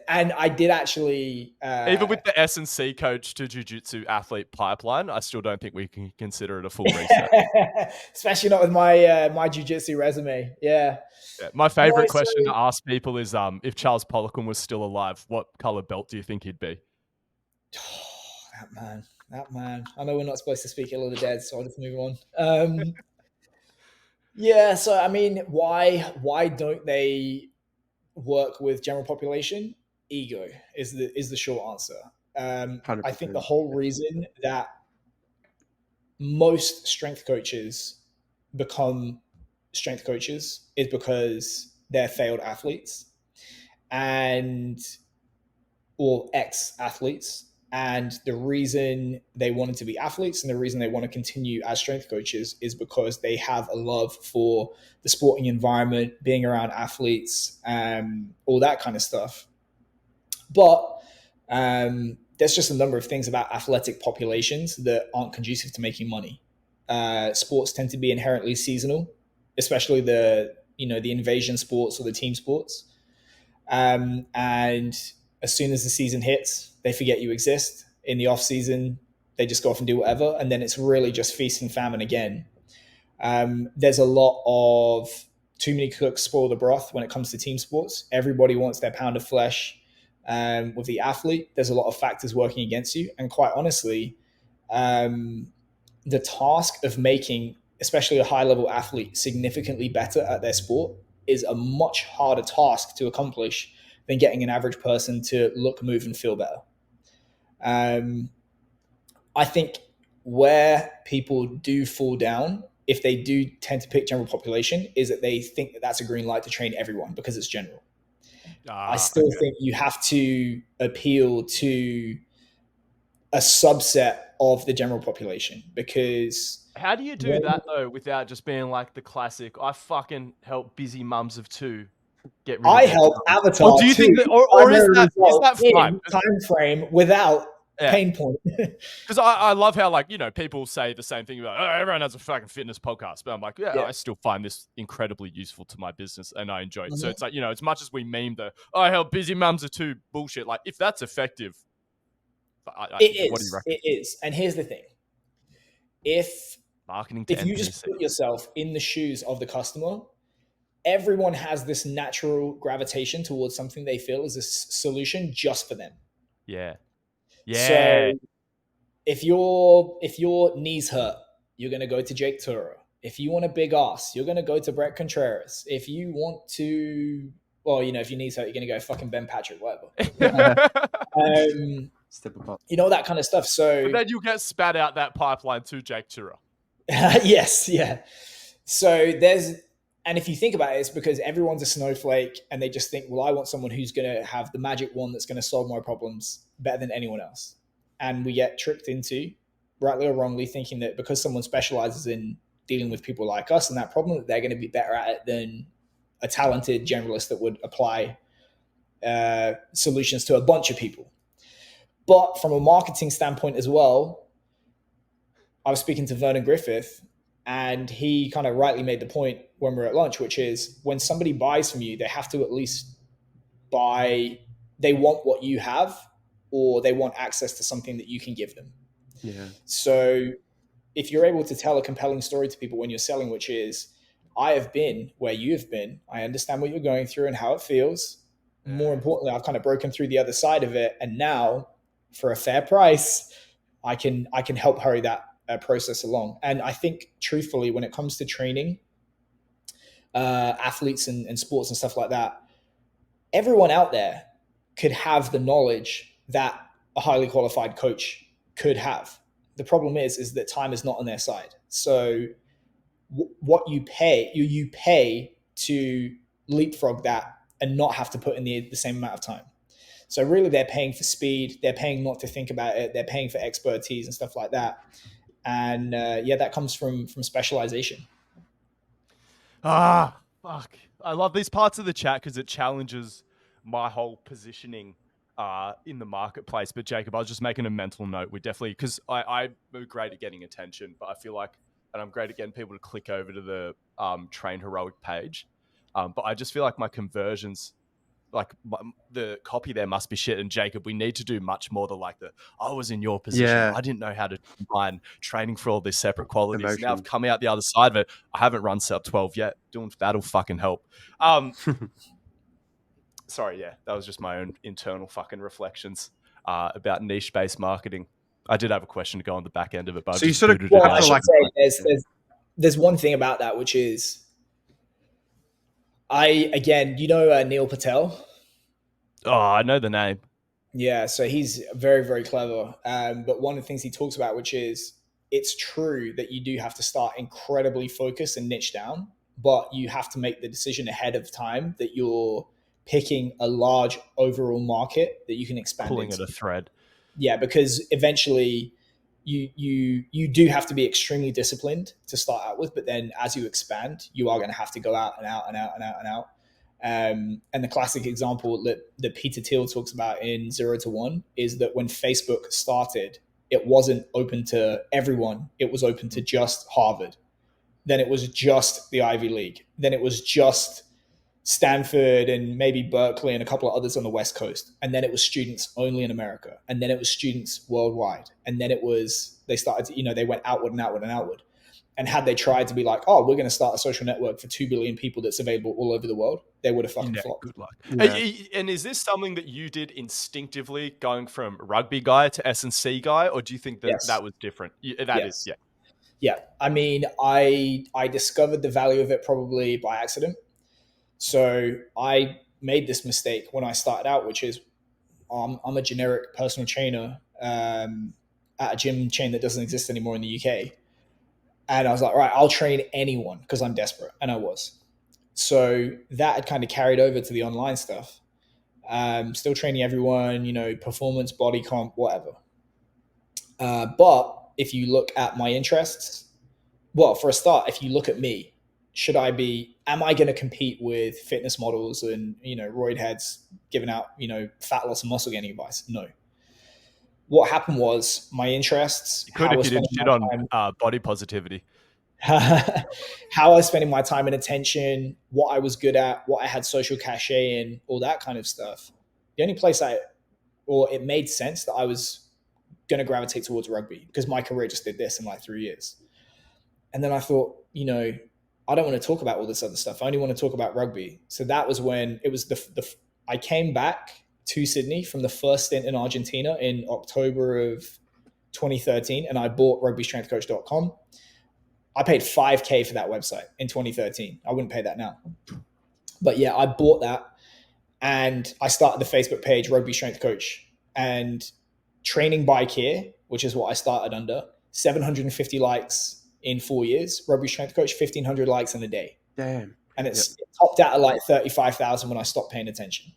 And I did actually... even with the S&C coach to jiu-jitsu athlete pipeline, I still don't think we can consider it a full reset. Especially not with my jiu-jitsu resume. Yeah. My favorite question to ask people is, if Charles Poliquin was still alive, what color belt do you think he'd be? Oh, that man. I know we're not supposed to speak ill of the dead, so I'll just move on. Yeah, so I mean, why don't they work with general population? Ego is the short answer. 100%. I think the whole reason that most strength coaches become strength coaches is because they're failed athletes or ex-athletes. And the reason they wanted to be athletes and the reason they want to continue as strength coaches is because they have a love for the sporting environment, being around athletes, all that kind of stuff. But there's just a number of things about athletic populations that aren't conducive to making money. Sports tend to be inherently seasonal, especially the invasion sports or the team sports. And as soon as the season hits, they forget you exist. In the off season, they just go off and do whatever. And then it's really just feast and famine again. There's a lot of too many cooks spoil the broth when it comes to team sports. Everybody wants their pound of flesh. With the athlete, there's a lot of factors working against you. And quite honestly, the task of making, especially a high-level athlete, significantly better at their sport is a much harder task to accomplish than getting an average person to look, move, and feel better. I think where people do fall down, if they do tend to pick general population, is that they think that that's a green light to train everyone because it's general. I still think you have to appeal to a subset of the general population, because... How do you do that, though, without just being like the classic, I fucking help busy mums of 2 get rid of I help Avatar. Or do you think that, or is that fine? Time frame without pain point. Because I love how, like, people say the same thing about, oh, everyone has a fucking fitness podcast. But I'm like, yeah, I still find this incredibly useful to my business and I enjoy it. So it's like, as much as we meme the, oh, hell, busy mums are too bullshit. Like, if that's effective, what do you reckon? It is. And here's the thing. If Marketing to you NPC. just put yourself in the shoes of the customer, everyone has this natural gravitation towards something they feel is a solution just for them. Yeah. So if your knees hurt, you're going to go to Jake Tura. If you want a big ass, you're going to go to Brett Contreras. If you want to, if your knees hurt, you're going to go fucking Ben Patrick, whatever. Step above. That kind of stuff. So but then you'll get spat out that pipeline to Jake Tura. Yes, yeah. So and if you think about it, it's because everyone's a snowflake and they just think, well, I want someone who's going to have the magic wand that's going to solve my problems better than anyone else. And we get tricked into, rightly or wrongly, thinking that because someone specializes in dealing with people like us and that problem, that they're going to be better at it than a talented generalist that would apply solutions to a bunch of people. But from a marketing standpoint as well, I was speaking to Vernon Griffith, and he kind of rightly made the point when we were at lunch, which is when somebody buys from you, they have to at least they want what you have, or they want access to something that you can give them. Yeah. So if you're able to tell a compelling story to people when you're selling, which is, I have been where you've been, I understand what you're going through and how it feels. Yeah. More importantly, I've kind of broken through the other side of it. And now for a fair price, I can help hurry that process along. And I think truthfully, when it comes to training athletes and sports and stuff like that, everyone out there could have the knowledge that a highly qualified coach could have. The problem is that time is not on their side. So what you pay to leapfrog that and not have to put in the same amount of time. So really they're paying for speed. They're paying not to think about it. They're paying for expertise and stuff like that. And that comes from specialization. Fuck. I love these parts of the chat because it challenges my whole positioning in the marketplace. But Jacob, I was just making a mental note. We definitely, because I'm great at getting attention, but I feel like, and I'm great at getting people to click over to the Train Heroic page. But I just feel like my conversions, like the copy there must be shit. And Jacob, we need to do much more than like I was in your position. Yeah. I didn't know how to combine training for all these separate qualities. Emotion. Now I've come out the other side of it. I haven't run sub 12 yet. Doing that'll fucking help. Sorry, yeah, that was just my own internal fucking reflections about niche-based marketing. I did have a question to go on the back end of it, but so you sort of I should say there's one thing about that, which is Neil Patel. Oh, I know the name. Yeah, so he's very, very clever. But one of the things he talks about, which is it's true that you do have to start incredibly focused and niche down, but you have to make the decision ahead of time that you're picking a large overall market that you can expand pulling into. At a thread. Yeah, because eventually you do have to be extremely disciplined to start out with, but then as you expand, you are going to have to go out and out and out and out and out. And the classic example that Peter Thiel talks about in 0 to 1 is that when Facebook started, it wasn't open to everyone. It was open to just Harvard. Then it was just the Ivy League. Then it was just Stanford and maybe Berkeley and a couple of others on the West Coast. And then it was students only in America. And then it was students worldwide. And then they started to, they went outward and outward and outward. And had they tried to be like, oh, we're going to start a social network for 2 billion people that's available all over the world, they would have fucking flopped. Good luck. Yeah. And is this something that you did instinctively going from rugby guy to S&C guy? Or do you think that that was different? Is. Yeah. I mean, I discovered the value of it probably by accident. So I made this mistake when I started out, which is I'm a generic personal trainer at a gym chain that doesn't exist anymore in the UK. And I was like, right, I'll train anyone because I'm desperate. And I was. So that had kind of carried over to the online stuff. Still training everyone, performance, body comp, whatever. But if you look at my interests, well, for a start, if you look at me, am I going to compete with fitness models and, roid heads giving out, fat loss and muscle gaining advice? No. what happened was my interests, You could how I if was you didn't spending shit my on time, body positivity. how I was spending my time and attention, what I was good at, what I had social cachet in, all that kind of stuff. The only place it made sense that I was going to gravitate towards rugby because my career just did this in like 3 years. And then I thought, I don't want to talk about all this other stuff. I only want to talk about rugby. So that was when it was I came back to Sydney from the first stint in Argentina in October of 2013, and I bought rugbystrengthcoach.com. I paid $5,000 for that website in 2013. I wouldn't pay that now. But yeah, I bought that and I started the Facebook page Rugby Strength Coach, and training bike here, which is what I started under, 750 likes in 4 years. Rugby Strength Coach, 1,500 likes in a day. Damn. And it topped out at like 35,000 when I stopped paying attention.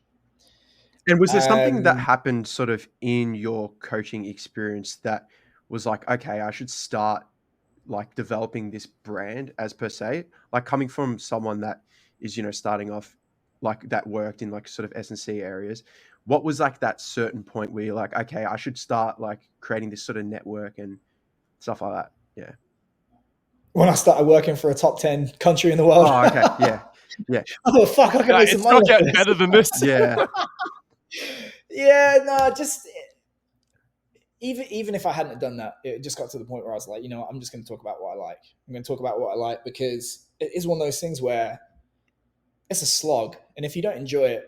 And was there something that happened sort of in your coaching experience that was like, okay, I should start like developing this brand as per se, like coming from someone that is, starting off like that worked in like sort of S&C areas. What was like that certain point where you're like, okay, I should start like creating this sort of network and stuff like that? Yeah. When I started working for a top 10 country in the world. Oh, okay. Yeah. Yeah. Oh, fuck, I can make some money. It's not getting better than this. Yeah. Yeah, no, just even if I hadn't done that, it just got to the point where I was like, I'm just going to talk about what I like. I'm going to talk about what I like because it is one of those things where it's a slog. And if you don't enjoy it,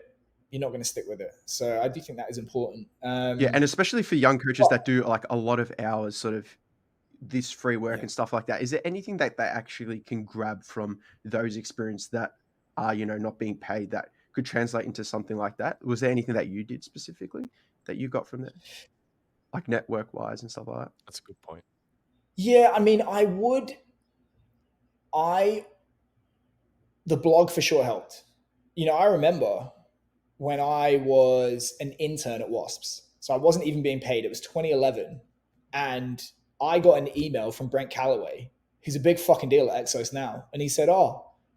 you're not going to stick with it. So I do think that is important. Yeah. And especially for young coaches that do like a lot of hours, sort of this free work and stuff like that. Is there anything that they actually can grab from those experiences that are, not being paid that could translate into something like that? Was there anything that you did specifically that you got from there? Like network wise and stuff like that? That's a good point. Yeah, I mean, the blog for sure helped. I remember when I was an intern at Wasps. So I wasn't even being paid. It was 2011. And I got an email from Brent Calloway, who's a big fucking deal at Exos now. And he said,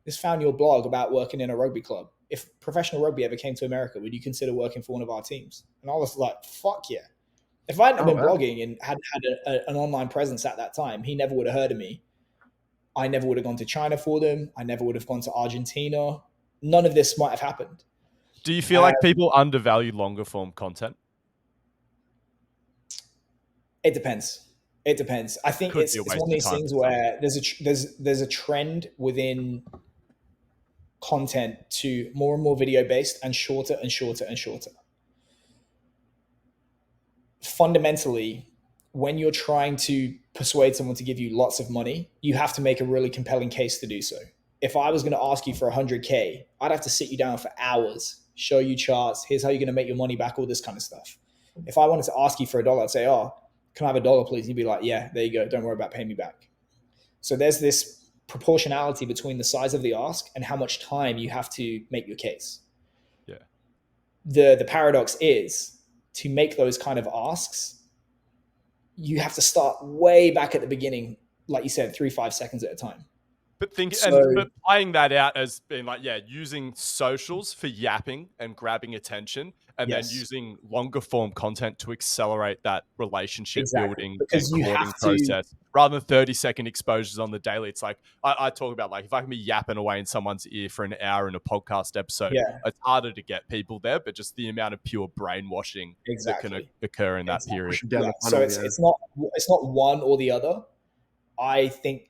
just found your blog about working in a rugby club. If professional rugby ever came to America, would you consider working for one of our teams? And I was like, fuck yeah. If I hadn't been blogging and hadn't had an online presence at that time, he never would have heard of me. I never would have gone to China for them. I never would have gone to Argentina. None of this might have happened. Do you feel like people undervalue longer form content? It depends. I think it's one of these things where there's a trend within content to more and more video based and shorter and shorter and shorter. Fundamentally, when you're trying to persuade someone to give you lots of money, you have to make a really compelling case to do so. If I was going to ask you for 100K, I'd have to sit you down for hours, show you charts, here's how you're going to make your money back, all this kind of stuff. If I wanted to ask you for $1, I'd say, can I have $1, please? You'd be like, yeah, there you go. Don't worry about paying me back. So there's this proportionality between the size of the ask and how much time you have to make your case. Yeah. The paradox is to make those kind of asks, you have to start way back at the beginning, like you said, 3-5 seconds at a time. But playing that out as being like, using socials for yapping and grabbing attention, and then using longer form content to accelerate that relationship building and courting process, rather than 30-second exposures on the daily. It's like I talk about, like, if I can be yapping away in someone's ear for an hour in a podcast episode, it's harder to get people there, but just the amount of pure brainwashing that can occur in that period. So it's not one or the other. I think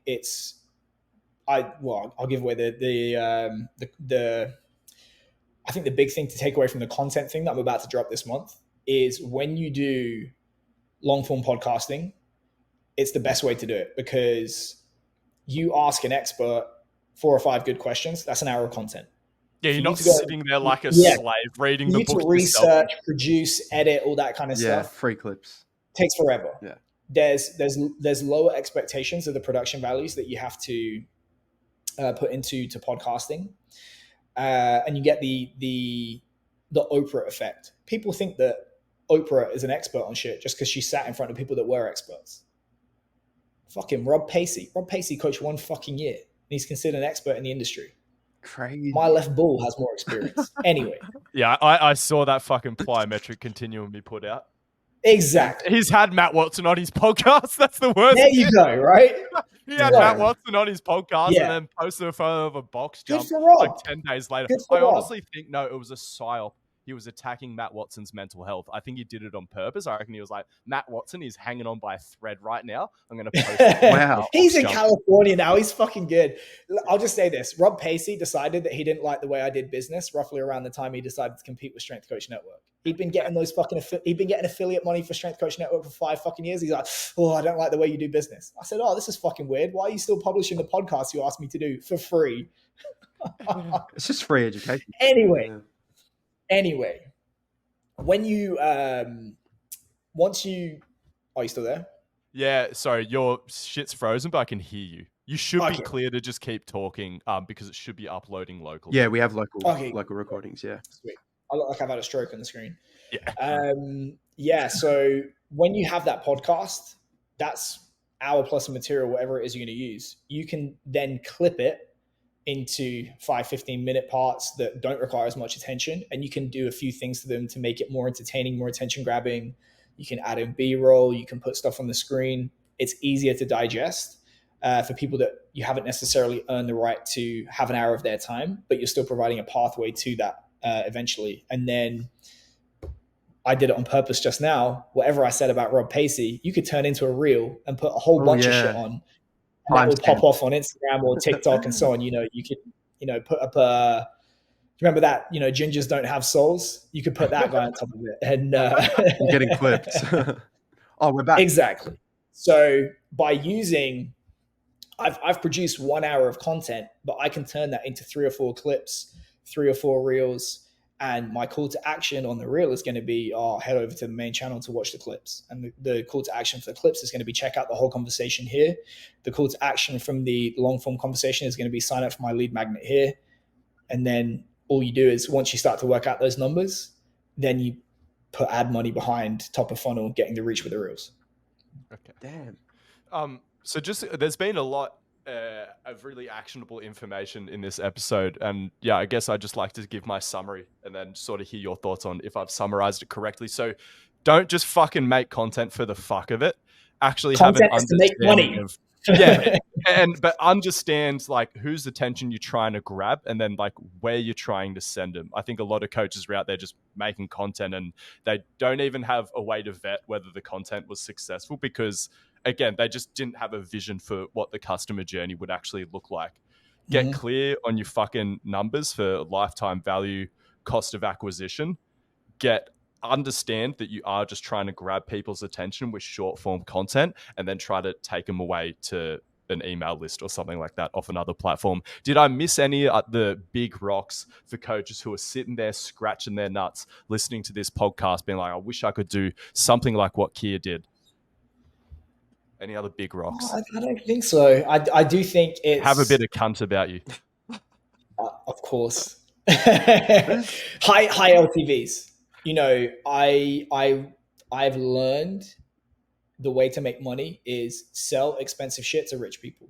I'll give away I think the big thing to take away from the content thing that I'm about to drop this month is when you do long form podcasting, it's the best way to do it because you ask an expert 4 or 5 good questions. That's an hour of content. Yeah, you're not sitting there like a slave reading the book. You need to research, produce, edit, all that kind of stuff. Yeah, free clips. Takes forever. Yeah. There's lower expectations of the production values that you have to put into podcasting, and you get the Oprah effect. People think that Oprah is an expert on shit just because she sat in front of people that were experts. Fucking Rob Pacey. Rob Pacey coached 1 fucking year, and he's considered an expert in the industry. Crazy. My left ball has more experience. Anyway. Yeah, I saw that fucking plyometric continuum be put out. Exactly. He's had Matt Watson on his podcast. That's the worst. There you go, right? He had Matt Watson on his podcast and then posted a photo of a box Good jump for Rob. like 10 days later. Good for I Rob. honestly think, no, it was a psyop. He was attacking Matt Watson's mental health. I think he did it on purpose. I reckon he was like, Matt Watson is hanging on by a thread right now. I'm going to post it. Wow. He's in California now. He's fucking good. I'll just say this. Rob Pacey decided that he didn't like the way I did business roughly around the time he decided to compete with Strength Coach Network. He'd been getting affiliate money for Strength Coach Network for 5 fucking years. He's like, oh, I don't like the way you do business. I said, oh, this is fucking weird. Why are you still publishing the podcast you asked me to do for free? It's just free education. Anyway, when you, are you still there? Yeah, sorry, your shit's frozen, but I can hear you. You should be clear to just keep talking because it should be uploading locally. Yeah, we have local recordings, yeah. Sweet. I look like I've had a stroke on the screen. Yeah. So when you have that podcast, that's hour plus of material, whatever it is you're going to use. You can then clip it into 5-15-minute parts that don't require as much attention. And you can do a few things to them to make it more entertaining, more attention grabbing. You can add in B-roll. You can put stuff on the screen. It's easier to digest for people that you haven't necessarily earned the right to have an hour of their time, but you're still providing a pathway to that eventually. And then I did it on purpose just now. Whatever I said about Rob Pacey, you could turn into a reel and put a whole bunch of shit on. And that would pop off on Instagram or TikTok and so on. You could, put up remember that, gingers don't have souls? You could put that guy on top of it. And you're getting clipped. Oh, we're back. Exactly. So by using, I've produced 1 hour of content, but I can turn that into 3 or 4 clips, 3 or 4 reels. And my call to action on the reel is going to be, head over to the main channel to watch the clips. And the call to action for the clips is going to be check out the whole conversation here. The call to action from the long form conversation is going to be sign up for my lead magnet here. And then all you do is once you start to work out those numbers, then you put ad money behind top of funnel, getting the reach with the reels. Okay. Damn. So there's been a lot of really actionable information in this episode. And yeah, I guess I'd just like to give my summary and then sort of hear your thoughts on if I've summarized it correctly. So don't just fucking make content for the fuck of it. Actually content have an is to make money. But understand like whose attention you're trying to grab and then like where you're trying to send them. I think a lot of coaches are out there just making content and they don't even have a way to vet whether the content was successful because again, they just didn't have a vision for what the customer journey would actually look like. Get clear on your fucking numbers for lifetime value, cost of acquisition. Understand that you are just trying to grab people's attention with short form content and then try to take them away to an email list or something like that off another platform. Did I miss any of the big rocks for coaches who are sitting there scratching their nuts, listening to this podcast, being like, I wish I could do something like what Kia did? Any other big rocks? I don't think so. I do think it's... Have a bit of cunt about you. Of course. high LTVs. I've learned the way to make money is sell expensive shit to rich people.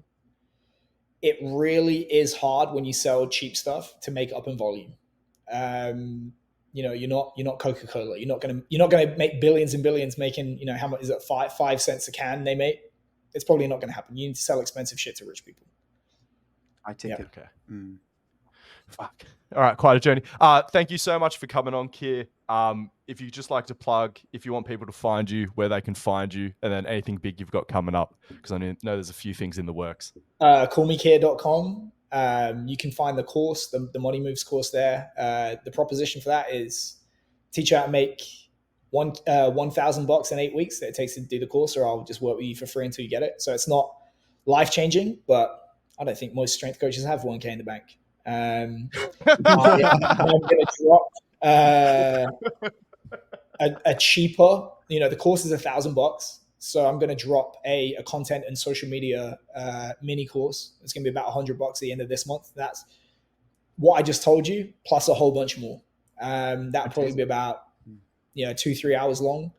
It really is hard when you sell cheap stuff to make up in volume. You're not Coca-Cola. You're not gonna make billions and billions making, how much is it, 5 cents a can they make? It's probably not gonna happen. You need to sell expensive shit to rich people. I take it. Okay. Fuck. All right, quite a journey. Thank you so much for coming on, Kier. If you just like to plug, if you want people to find you, where they can find you, and then anything big you've got coming up, because I know there's a few things in the works. Callmecare.com. You can find the course, the Money Moves course there. The proposition for that is teach you how to make $1,000 in 8 weeks that it takes to do the course, or I'll just work with you for free until you get it. So it's not life-changing, but I don't think most strength coaches have 1K in the bank. I'm going to drop a cheaper, the course is $1,000. So I'm going to drop a content and social media mini course. It's going to be about $100 at the end of this month. That's what I just told you, plus a whole bunch more. That'll probably be about 2-3 hours long.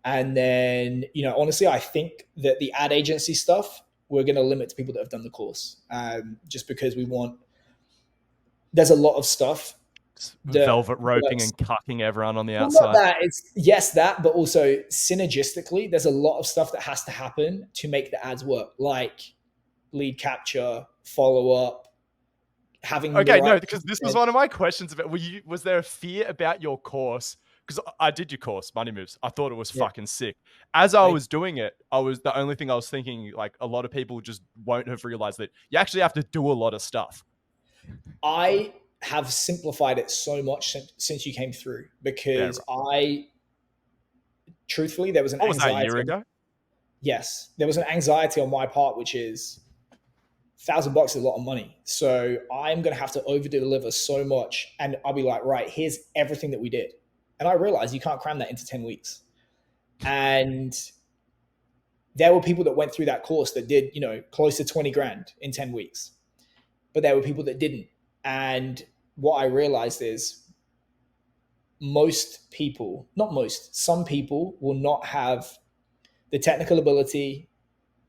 And then, honestly, I think that the ad agency stuff, we're going to limit to people that have done the course, just because there's a lot of stuff Velvet roping and cucking everyone on the Well, outside. not that. It's yes, that, but also synergistically, there's a lot of stuff that has to happen to make the ads work, like lead capture, follow up, having the Okay, right no, because this was content. one of my questions about. Was there a fear about your course? Because I did your course, Money Moves. I thought it was Yeah. fucking sick. As I Thank was doing it, the only thing I was thinking, like a lot of people just won't have realized that you actually have to do a lot of stuff. I have simplified it so much since you came through because truthfully, there was an What was that, a year anxiety. ago? Yes, there was an anxiety on my part, which is $1,000 is a lot of money. So I'm going to have to over deliver so much. And I'll be like, right, here's everything that we did. And I realized you can't cram that into 10 weeks. And there were people that went through that course that did, close to 20 grand in 10 weeks. But there were people that didn't. And what I realized is some people will not have the technical ability,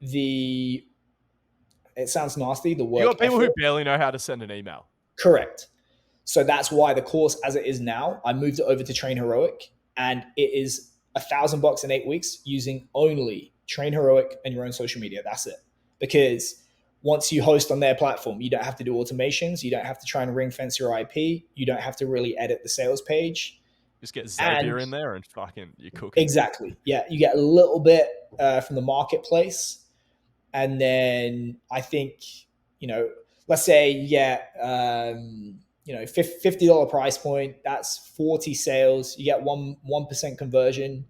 it sounds nasty, the work You got people effort. who barely know how to send an email. Correct. So that's why the course as it is now, I moved it over to Train Heroic, and it is $1,000 in 8 weeks using only Train Heroic and your own social media. That's it. Because once you host on their platform, you don't have to do automations. You don't have to try and ring fence your IP. You don't have to really edit the sales page. Just get Zapier in there and fucking you're cooking. Exactly. Yeah. You get a little bit from the marketplace. And then I think, let's say you get, $50 price point. That's 40 sales. You get 1% conversion.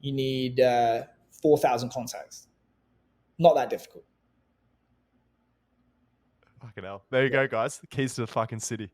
You need 4,000 contacts. Not that difficult. Fucking hell. There you go, guys. The keys to the fucking city.